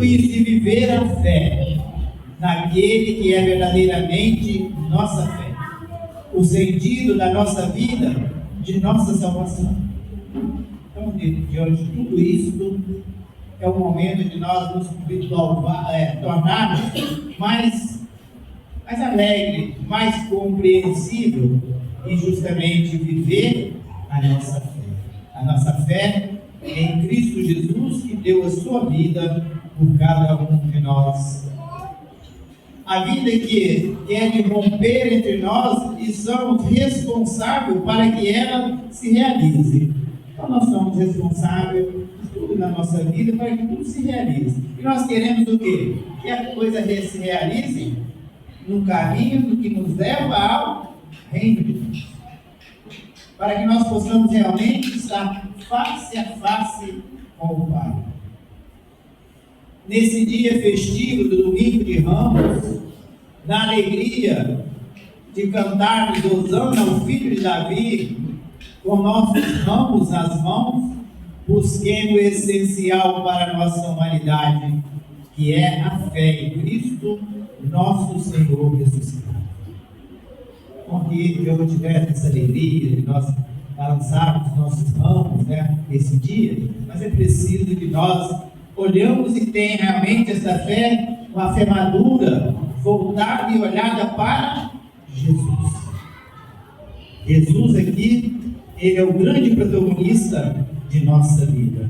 isso e viver a fé naquele que é verdadeiramente nossa fé, o sentido da nossa vida, de nossa salvação. Então, diante de tudo isso, é o momento de nós nos tornarmos mais alegre, mais compreensível e justamente viver a nossa fé. A nossa fé em Cristo Jesus, que deu a sua vida por cada um de nós. A vida que é de romper entre nós e somos responsáveis para que ela se realize. Então nós somos responsáveis por tudo na nossa vida para que tudo se realize. E nós queremos o quê? Que a coisa se realize no caminho que nos leva ao reino de Deus. Para que nós possamos realmente estar face a face com o Pai. Nesse dia festivo do Domingo de Ramos, na alegria de cantarmos Hosana ao filho de Davi, com nossos ramos nas mãos, busquemos o essencial para a nossa humanidade, que é a fé em Cristo, nosso Senhor ressuscitado. Com que eu tivesse essa alegria de nós balançarmos nossos ramos, esse dia, mas é preciso que nós olhamos e tenhamos realmente essa fé, uma fé madura, voltada e olhada para Jesus. Jesus aqui, ele é o grande protagonista de nossa vida.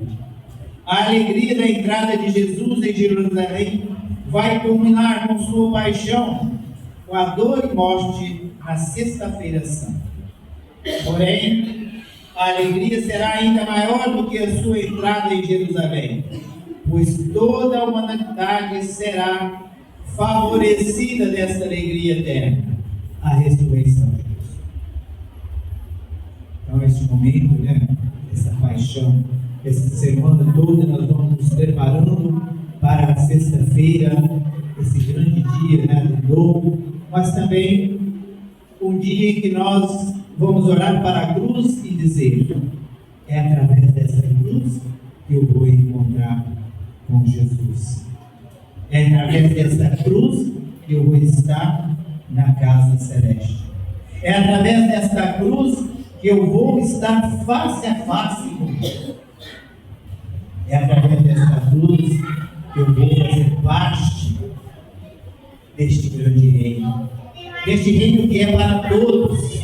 A alegria da entrada de Jesus em Jerusalém vai culminar com sua paixão, com a dor e morte na Sexta-feira Santa. Porém, a alegria será ainda maior do que a sua entrada em Jerusalém, pois toda a humanidade será favorecida dessa alegria eterna, a ressurreição de Jesus. Então, este momento, essa paixão, essa semana toda, nós vamos nos preparando para a sexta-feira, esse grande dia do dom, mas também um dia em que nós vamos olhar para a cruz e dizer: é através dessa cruz que eu vou encontrar com Jesus. É através dessa cruz que eu vou estar na casa celeste. É através desta cruz que eu vou estar face a face com Deus. É através desta cruz que eu vou fazer parte deste grande reino. Deste reino que é para todos,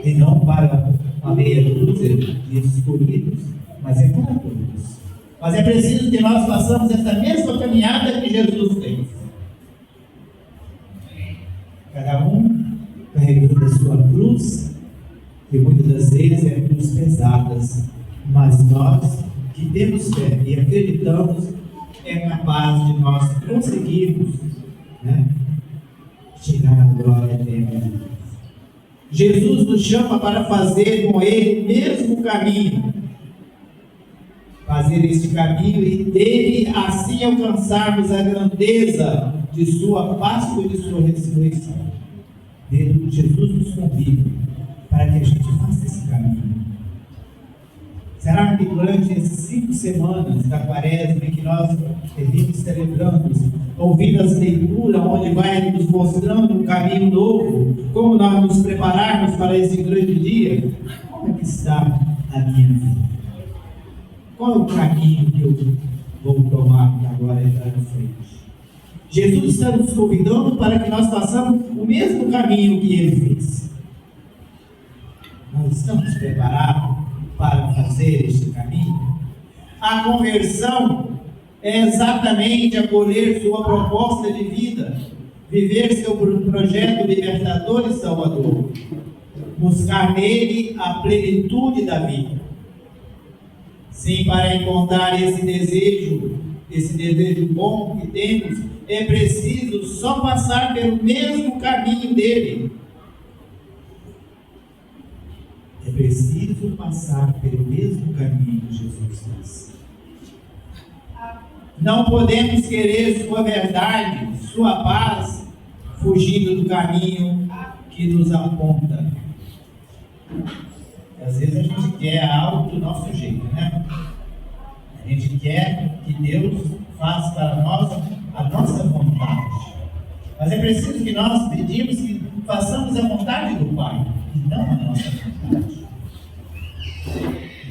e não para uma meia dúzia de escolhidos, mas é para todos. Mas é preciso que nós façamos essa mesma caminhada que Jesus fez. Cada um carregando a sua cruz, que muitas das vezes é cruz pesadas, mas nós que temos fé e acreditamos, é capaz de nós conseguirmos chegar à glória eterna. Jesus nos chama para fazer com Ele o mesmo caminho, fazer este caminho e dele assim alcançarmos a grandeza de sua Páscoa e de sua ressurreição. Jesus nos convida para que a gente faça esse caminho. Será que durante essas 5 semanas da Quaresma, em que nós vimos celebrando, ouvindo as leituras, onde vai nos mostrando um caminho novo, como nós nos prepararmos para esse grande dia, como é que está a minha vida? Qual é o caminho que eu vou tomar agora entrar na frente? Jesus está nos convidando para que nós façamos o mesmo caminho que Ele fez. Nós estamos preparados para fazer este caminho? A conversão é exatamente acolher sua proposta de vida, viver seu projeto libertador e salvador, buscar nele a plenitude da vida. Sim, para encontrar esse desejo bom que temos, é preciso só passar pelo mesmo caminho dele. É preciso passar pelo mesmo caminho que Jesus fez. Não podemos querer sua verdade, sua paz, fugindo do caminho que nos aponta. Às vezes a gente quer algo do nosso jeito, A gente quer que Deus faça para nós a nossa vontade. Mas é preciso que nós pedimos que façamos a vontade do Pai, e não a nossa vontade.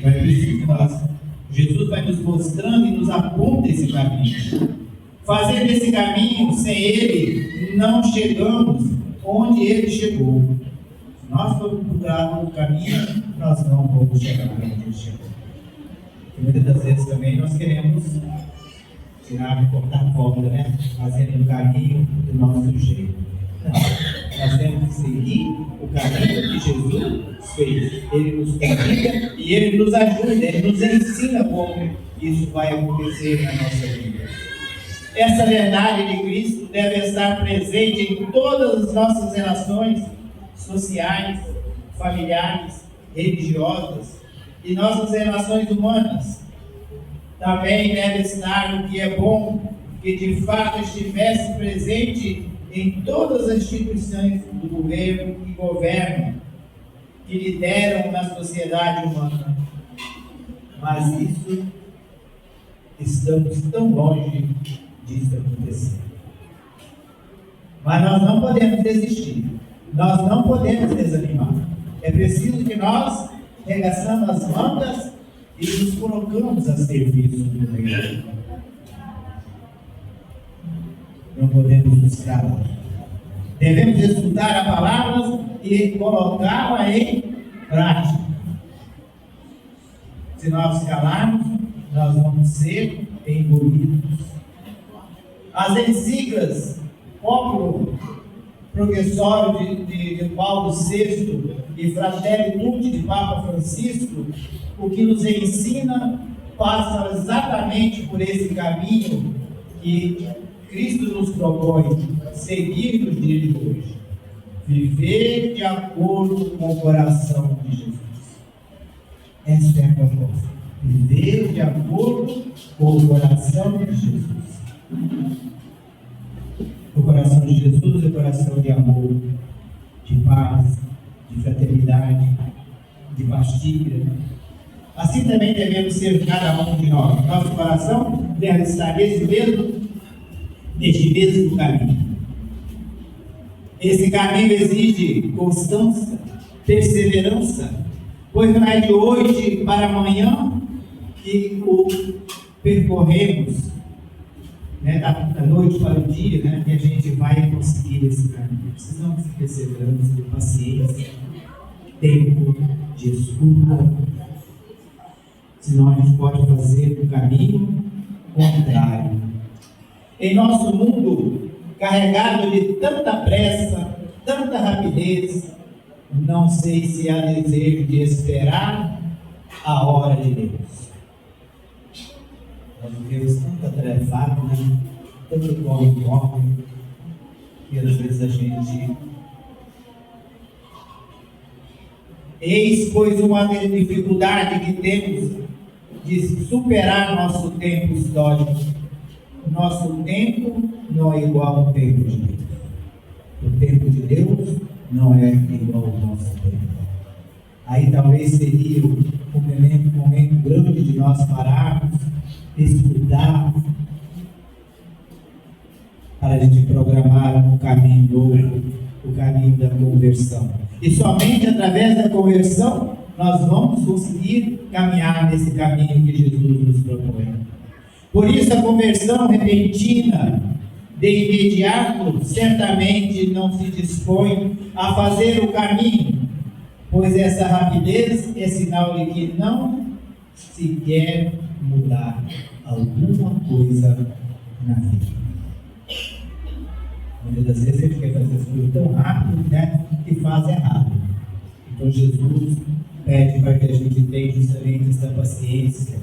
É preciso que Jesus vai nos mostrando e nos aponta esse caminho. Fazendo esse caminho, sem Ele, não chegamos onde Ele chegou. Se nós formos procurar o caminho, nós não vamos chegar onde Ele chegou. E muitas das vezes também nós queremos tirar e cortar corda, fazendo o caminho do nosso jeito. Não, nós temos que seguir o caminho que Jesus fez. Ele nos convida e Ele nos ajuda, Ele nos ensina como isso vai acontecer na nossa vida. Essa verdade de Cristo deve estar presente em todas as nossas relações sociais, familiares, religiosas e nossas relações humanas. Também deve estar o que é bom, que de fato estivesse presente em todas as instituições do governo e governo que lideram na sociedade humana. Mas isso, estamos tão longe disso acontecer. Mas nós não podemos desistir, nós não podemos desanimar. É preciso que nós regaçamos as mangas e nos colocamos a serviço do Reino. Não podemos nos calar. Devemos escutar a palavra e colocá-la em prática. Se nós calarmos, nós vamos ser engolidos. As encíclicas Populo Progressório de Paulo VI e Fratelli Tutti de Papa Francisco, o que nos ensina passa exatamente por esse caminho que Cristo nos propõe seguir nos dias de hoje. Viver de acordo com o coração de Jesus. Essa é a proposta. Viver de acordo com o coração de Jesus. O coração de Jesus é o coração de amor, de paz, de fraternidade, de partilha. Assim também devemos ser cada um de nós. Nosso coração deve estar neste mesmo caminho. Esse caminho exige constância, perseverança, pois não é de hoje para amanhã que o percorremos, né, da noite para o dia, né, que a gente vai conseguir esse caminho. Precisamos de perseverança, de paciência, tempo, de escuta, senão a gente pode fazer o caminho contrário. Em nosso mundo carregado de tanta pressa, tanta rapidez, não sei se há desejo de esperar a hora de Deus. Nós vivemos tanta atarefado, né? Tanto corre, que às vezes a gente... Eis, pois, uma dificuldade que temos de superar nosso tempo histórico. Nosso tempo não é igual ao tempo de Deus. O tempo de Deus não é igual ao nosso tempo. Aí talvez seria um momento grande de nós pararmos, estudar, para a gente programar um caminho novo, o caminho da conversão. E somente através da conversão nós vamos conseguir caminhar nesse caminho que Jesus nos propõe. Por isso a conversão repentina, de imediato, certamente não se dispõe a fazer o caminho, pois essa rapidez é sinal de que não se quer mudar alguma coisa na vida. Muitas das vezes a gente quer fazer as coisas tão rápido, né, que faz errado. Então Jesus pede para que a gente tenha justamente essa paciência,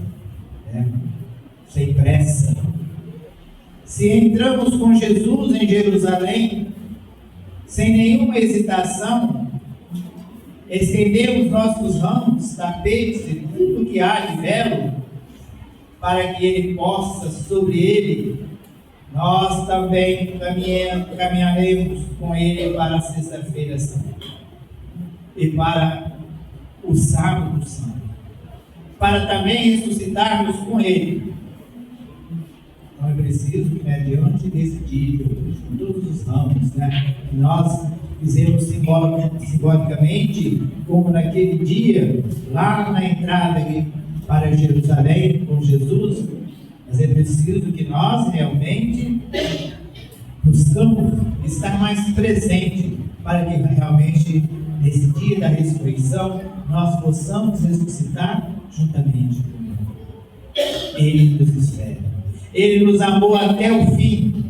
né, sem pressa. Se entramos com Jesus em Jerusalém, sem nenhuma hesitação, estendemos nossos ramos, tapetes e tudo que há de belo, para que Ele possa, sobre ele, nós também caminharemos com Ele para a Sexta-feira Santa e para o Sábado Santo, para também ressuscitarmos com Ele. Então é preciso que, mediante desse dia, com todos os ramos, né, nós fizemos simbolicamente, como naquele dia, lá na entrada para Jerusalém com Jesus, mas é preciso que nós realmente buscamos estar mais presente para que realmente, nesse dia da ressurreição, nós possamos ressuscitar juntamente com Ele. Ele nos espera. Ele nos amou até o fim,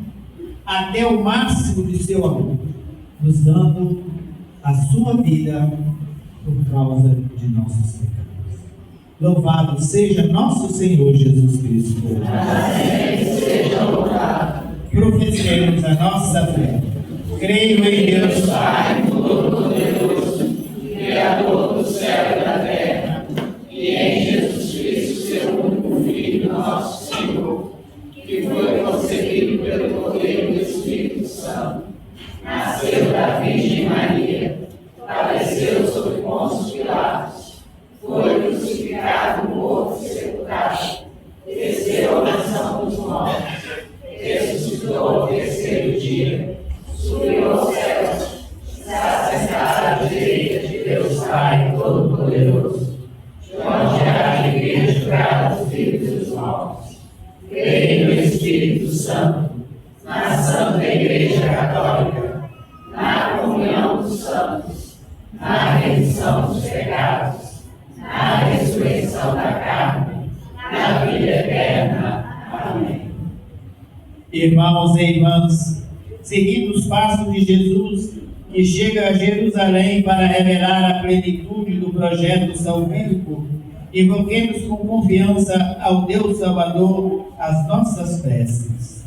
até o máximo de seu amor, nos dando a sua vida por causa de nossos pecados. Louvado seja nosso Senhor Jesus Cristo. Amém. Seja louvado. Profetizemos a nossa fé. Creio em Deus Pai Todo-Poderoso, Criador do céu e da terra, e em Jesus Cristo, seu único Filho, nosso Senhor, que foi concebido pelo poder do Espírito Santo, cheia de Deus Pai Todo-Poderoso, de onde há de vir julgar os vivos e os mortos. Creio no Espírito Santo, na Santa Igreja Católica, na comunhão dos santos, na remissão dos pecados, na ressurreição da carne, na vida eterna. Amém. Irmãos e irmãs, seguindo os passos de Jesus, que chega a Jerusalém para revelar a plenitude do projeto salvífico, invoquemos com confiança ao Deus Salvador as nossas preces.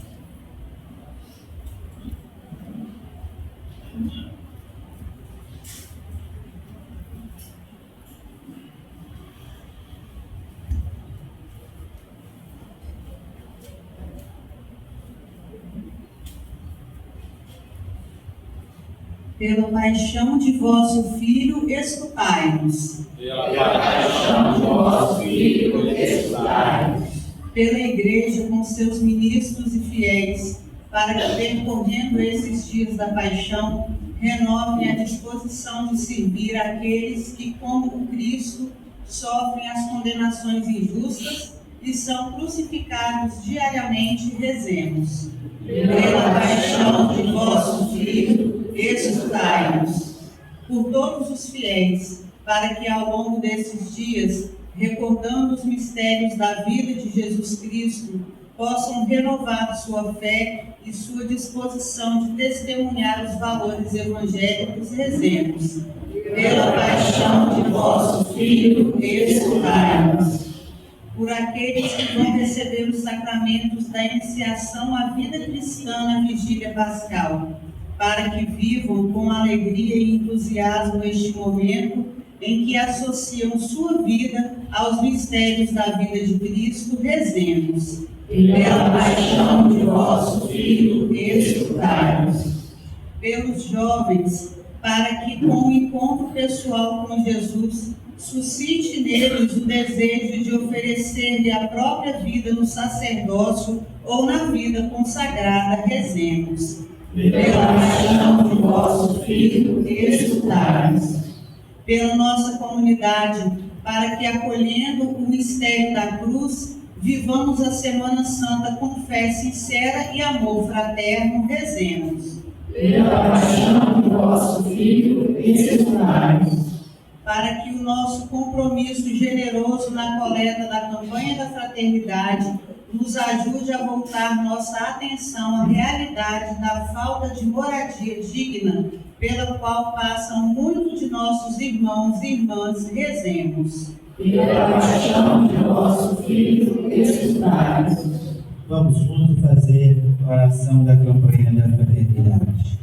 Pela paixão de vosso Filho, escutai-nos. Pela paixão de vosso Filho, escutai-nos. Pela Igreja, com seus ministros e fiéis, para que, percorrendo esses dias da paixão, renovem a disposição de servir aqueles que, como o Cristo, sofrem as condenações injustas e são crucificados diariamente, rezemos. Pela paixão de vosso Filho, escutai-nos. Por todos os fiéis, para que ao longo desses dias, recordando os mistérios da vida de Jesus Cristo, possam renovar sua fé e sua disposição de testemunhar os valores evangélicos, rezemos. Pela paixão de vosso Filho, escutai-nos. Por aqueles que vão receber os sacramentos da iniciação à vida cristã na vigília pascal, para que vivam com alegria e entusiasmo este momento em que associam sua vida aos mistérios da vida de Cristo, rezemos. Pela paixão de vosso Filho, escutai-nos. Pelos jovens, para que com o encontro pessoal com Jesus, suscite neles o desejo de oferecer-lhe a própria vida no sacerdócio ou na vida consagrada, rezemos. Pela paixão de vosso Filho, escutai-nos. Pela nossa comunidade, para que, acolhendo o mistério da cruz, vivamos a Semana Santa com fé sincera e amor fraterno, rezemos. Pela paixão de vosso Filho, escutai-nos. Para que o nosso compromisso generoso na coleta da campanha da fraternidade nos ajude a voltar nossa atenção à realidade da falta de moradia digna pela qual passam muitos de nossos irmãos e irmãs, rezemos. Pela paixão de vosso Filho, escutai-nos. Vamos juntos fazer a oração da campanha da fraternidade.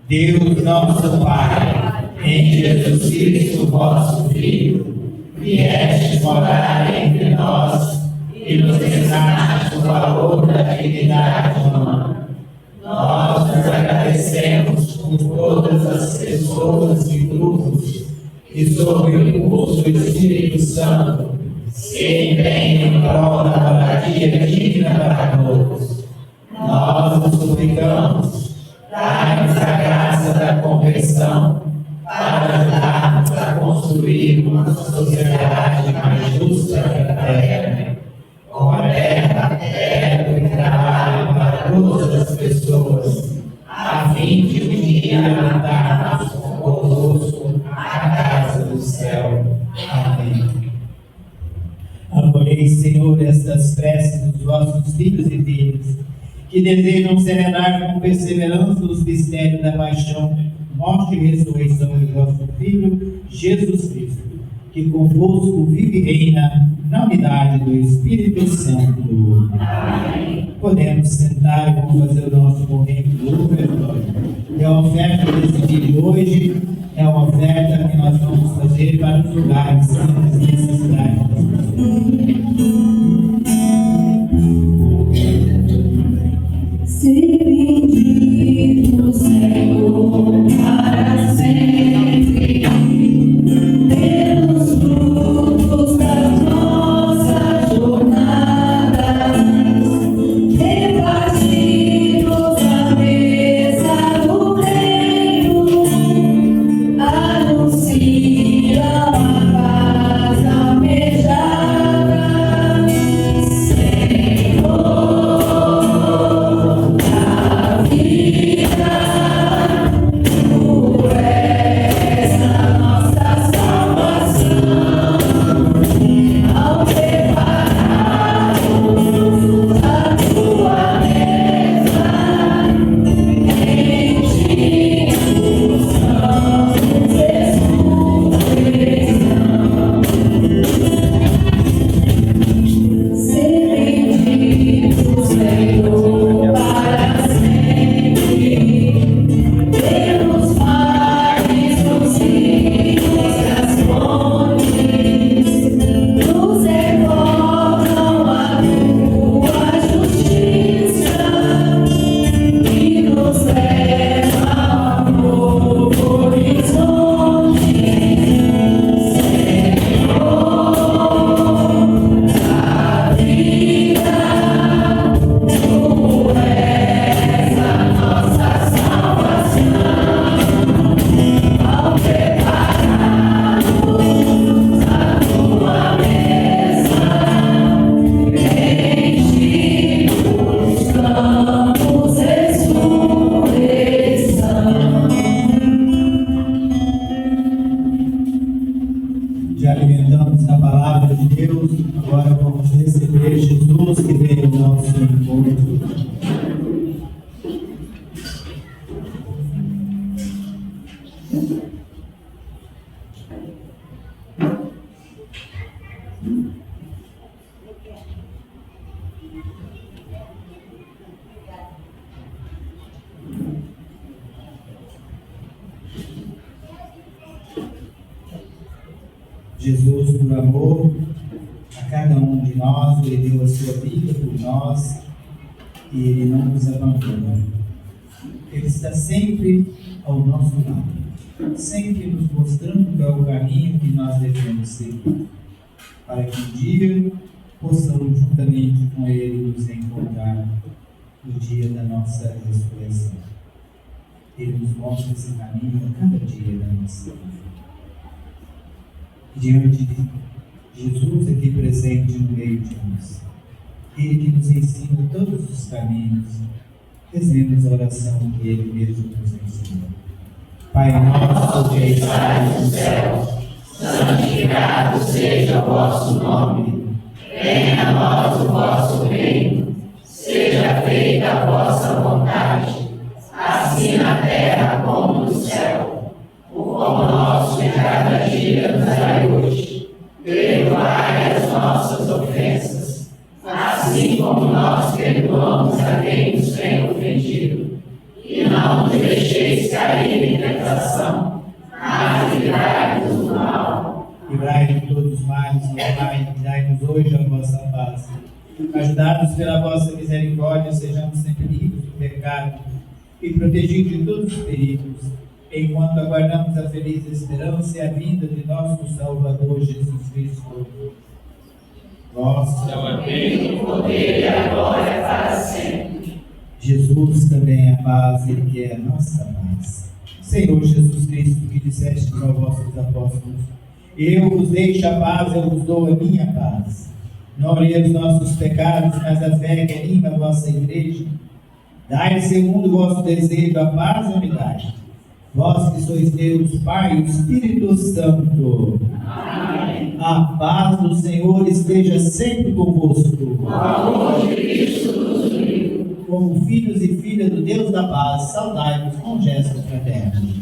Deus nosso Pai, em Jesus Cristo, vosso Filho, vieste morar entre nós e nos ensinaste o valor da dignidade humana. Nós nos agradecemos por todas as pessoas e grupos que, sob o impulso do Espírito Santo, se empenham em prol da moradia digna para todos. Nós nos suplicamos, dai-nos a graça da conversão para ajudarmos a construir uma sociedade mais justa e fraterna, com a terra, teto e trabalho para todas as pessoas, a fim de um dia habitarmos convosco a casa do céu. Amém. Acolhei, Senhor, estas preces dos vossos filhos e filhas, que desejam celebrar com perseverança os mistérios da paixão, morte e ressurreição de vosso Filho, Jesus Cristo, que convosco vive e reina na unidade do Espírito Santo. Amém. Podemos sentar e vamos fazer o nosso momento do ofertório. É a oferta desse dia de hoje, é uma oferta que nós vamos fazer para os lugares santos e necessidades. Ser bendito, Senhor, para sempre, pelos frutos das nossas jornadas, repartidos à mesa do reino, Jesus, por amor a cada um de nós, Ele deu a sua vida por nós e Ele não nos abandona. Ele está sempre ao nosso lado, sempre nos mostrando qual é o caminho que nós devemos seguir, para que um dia possamos juntamente com Ele nos encontrar no dia da nossa ressurreição. Ele nos mostra esse caminho a cada dia da nossa vida. Diante de Jesus aqui presente no meio de nós, Ele que nos ensina todos os caminhos, rezemos a oração que Ele mesmo nos ensina. Pai nosso que estais no céu, santificado seja o vosso nome, venha a nós o vosso reino, seja feita a vossa vontade, assim na terra como no céu. O pão nosso de cada dia nos dai hoje. Perdoai as nossas ofensas, assim como nós perdoamos a quem nos tem ofendido. E não nos deixeis cair em tentação, mas livrai-nos do mal. Livrai-nos de todos os males, meu Pai, e dai-nos hoje a vossa paz. Ajudados pela vossa misericórdia, sejamos sempre livres do pecado e protegidos de todos os perigos, enquanto aguardamos a feliz esperança e a vinda de nosso Salvador Jesus Cristo. Vosso é o reino, o poder e a glória para sempre. Jesus também é a paz, Ele que é a nossa paz. Senhor Jesus Cristo, que disseste aos vossos apóstolos: eu vos deixo a paz, eu vos dou a minha paz. Não olhei os nossos pecados, mas a fé que anima a vossa igreja. Dai segundo o vosso desejo a paz e a unidade. Vós que sois Deus, Pai e Espírito Santo. Amém. A paz do Senhor esteja sempre convosco. O amor de Cristo nos uniu. Como filhos e filhas do Deus da paz, saudai-vos com gestos fraternos.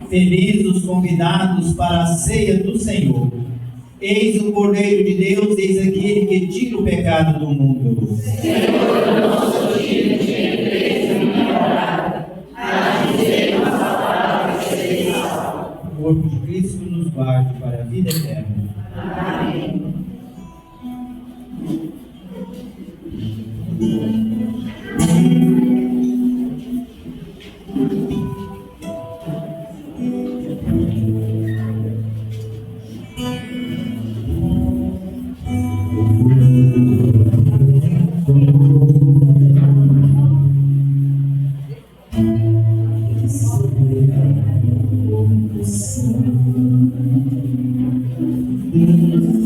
Felizes os convidados para a ceia do Senhor. Eis o Cordeiro de Deus, eis aquele que tira o pecado do mundo. Senhor, nosso filho de empresa e minha morada, a dizer uma palavra e sereis salvo. O corpo de Cristo nos guarde para a vida eterna. Amém. Deus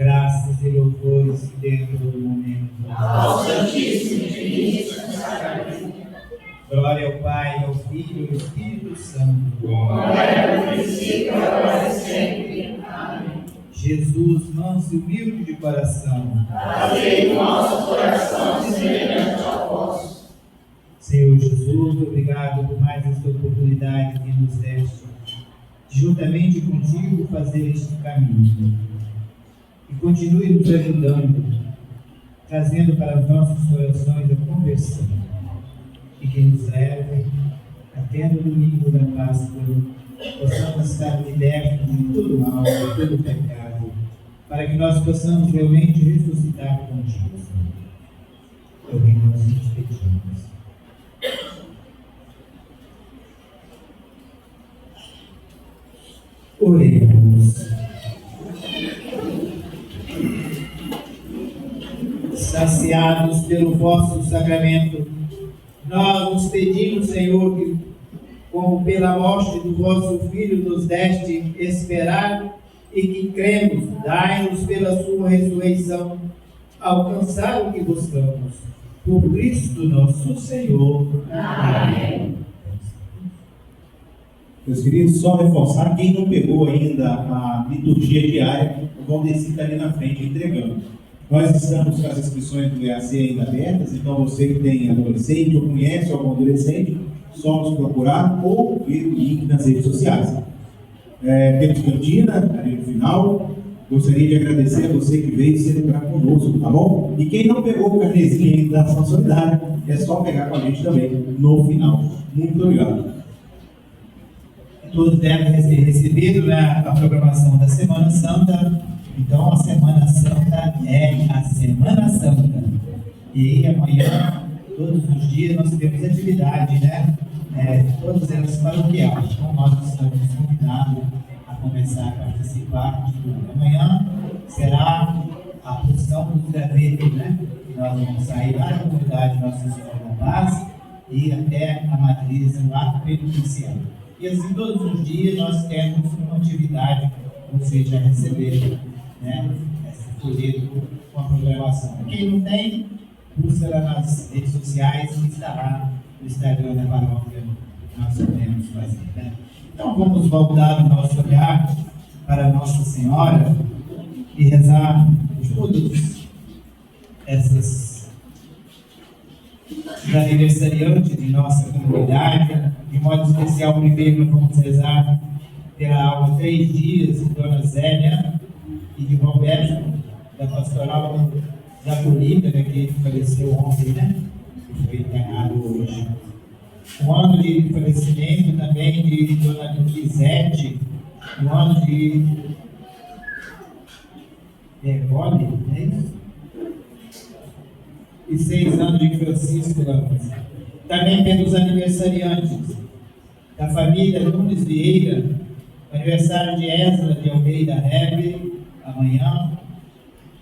Graças e louvores que dentro do momento. Ao Santíssimo e Diviníssimo Sacramento. Glória ao Pai, ao Filho e ao Espírito Santo. Como era no princípio, agora e sempre. Amém. Jesus, manso e humilde de coração, fazei o nosso coração semelhante ao vosso. Senhor Jesus, obrigado por mais esta oportunidade que nos deste, de juntamente contigo fazer este caminho. E continue nos ajudando, trazendo para os nossos corações a conversão, e que nos leve até no domingo da Páscoa, possamos estar libertos de todo mal, de todo pecado, para que nós possamos realmente ressuscitar contigo. É o que nós nos pedimos. Oremos. Saciados pelo vosso sacramento, nós nos pedimos, Senhor, que, como pela morte do vosso Filho nos deste esperar e que cremos, dai-nos pela sua ressurreição alcançar o que buscamos. Por Cristo nosso Senhor. Amém. Meus queridos, só reforçar, quem não pegou ainda a liturgia diária, o Valdeci está ali na frente entregando. Nós estamos com as inscrições do EAC ainda abertas, então você que tem adolescente ou conhece algum adolescente, só nos procurar ou ver o link nas redes sociais. Temos cantina ali no final. Gostaria de agradecer a você que veio celebrar conosco, tá bom? E quem não pegou o carnezinho ainda da ação solidária, é só pegar com a gente também no final. Muito obrigado. Todos devem ter recebido, né, a programação da Semana Santa. Então, a Semana Santa é a Semana Santa. E amanhã, todos os dias, nós temos atividade, né? Todas elas paroquiais. Então, nós estamos convidados a começar a participar de tudo. Amanhã será a função dos gravetos, né? Nós vamos sair lá da comunidade Nossa Senhora da Paz e até a matriz, o ato penitenciário. E assim, todos os dias, nós temos uma atividade que você já recebeu, né? Esse folheto com a programação. Quem não tem, busca lá nas redes sociais e está lá no Instagram da paróquia que nós podemos fazer, né? Então, vamos voltar o nosso olhar para Nossa Senhora e rezar todos essas aniversariantes de nossa comunidade. De modo especial, primeiro vamos rezar pela aula 3 dias de Dona Zélia e de Roberto, da Pastoral da Colina, né, que faleceu ontem, né? Que foi enterrado hoje. Um ano de falecimento também de Dona Lisete, um ano de Bode, né? E 6 anos de Francisco Lamas. Também pelos aniversariantes da família Nunes Vieira, aniversário de Ezra de Almeida Hebe, amanhã.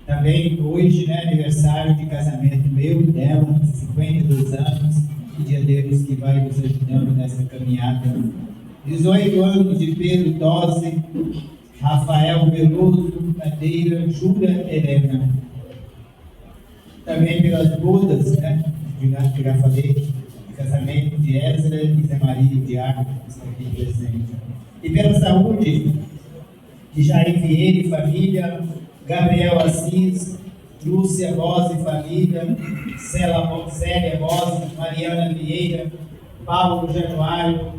Também hoje, né, aniversário de casamento meu e dela, 52 anos, e de Deus que vai nos ajudando nessa caminhada. 18 anos de Pedro Tosse, Rafael Veloso Madeira, Júlia Helena. Também pelas bodas, né, que já falei, de casamento de Ezra e Zé Maria de Arco, que está aqui presente. E pela saúde de Jair Vieira e família, Gabriel Assis, Lúcia Rosa e família, Célia Rosa, Mariana Vieira, Paulo Januário,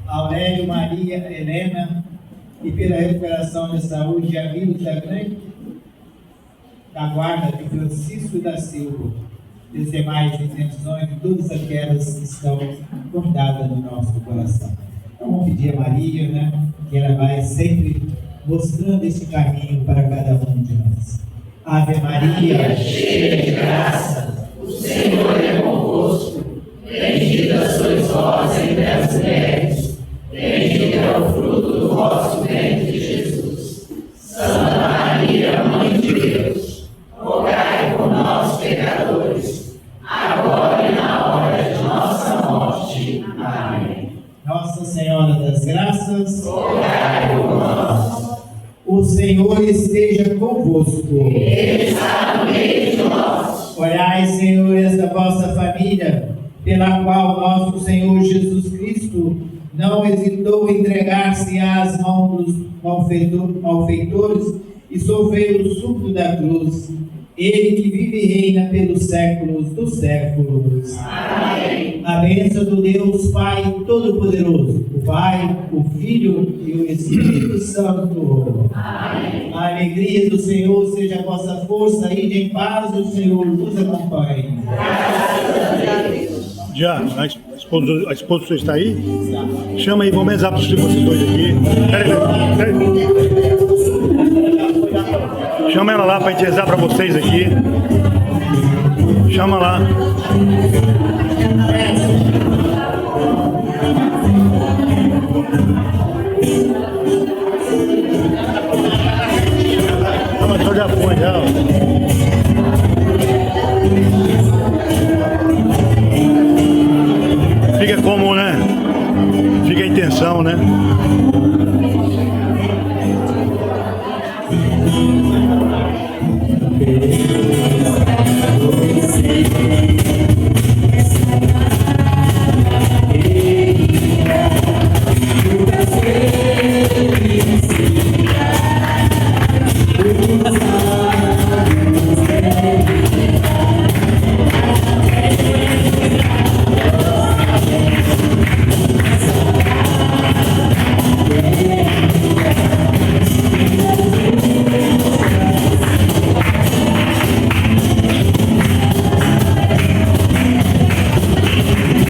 Aurélio Maria Helena, e pela recuperação da saúde de amigos da guarda de Francisco da Silva, e as demais intenções de todas aquelas que estão guardadas no nosso coração. Então vamos pedir a Maria, né, que ela vai sempre mostrando esse caminho para cada um de nós. Ave Maria, cheia de graça, o Senhor é convosco. Bendita sois vós entre as mulheres, bendito é o fruto do vosso ventre, Jesus. Santa Maria, Mãe de Deus, rogai por nós, pecadores, agora e na hora de nossa morte. Amém. Nossa Senhora das Graças, rogai por nós. O Senhor Senhor esteja convosco. Olhai, Senhor, esta vossa família, pela qual nosso Senhor Jesus Cristo não hesitou em entregar-se às mãos dos malfeitores e sofreu o suco da cruz. Ele que vive e reina pelos séculos dos séculos. Amém. A bênção do Deus Pai Todo-Poderoso, o Pai, o Filho e o Espírito Santo. Amém. A alegria do Senhor seja a vossa força, ide em paz, o Senhor nos acompanhe. Já, a esposa do senhor está aí? Chama aí, vamos rezar para vocês dois aqui. Peraí. Chama ela lá para a gente rezar para vocês aqui. Chama lá. Chama só de apoio, já. Fica como, né? Fica a intenção, né?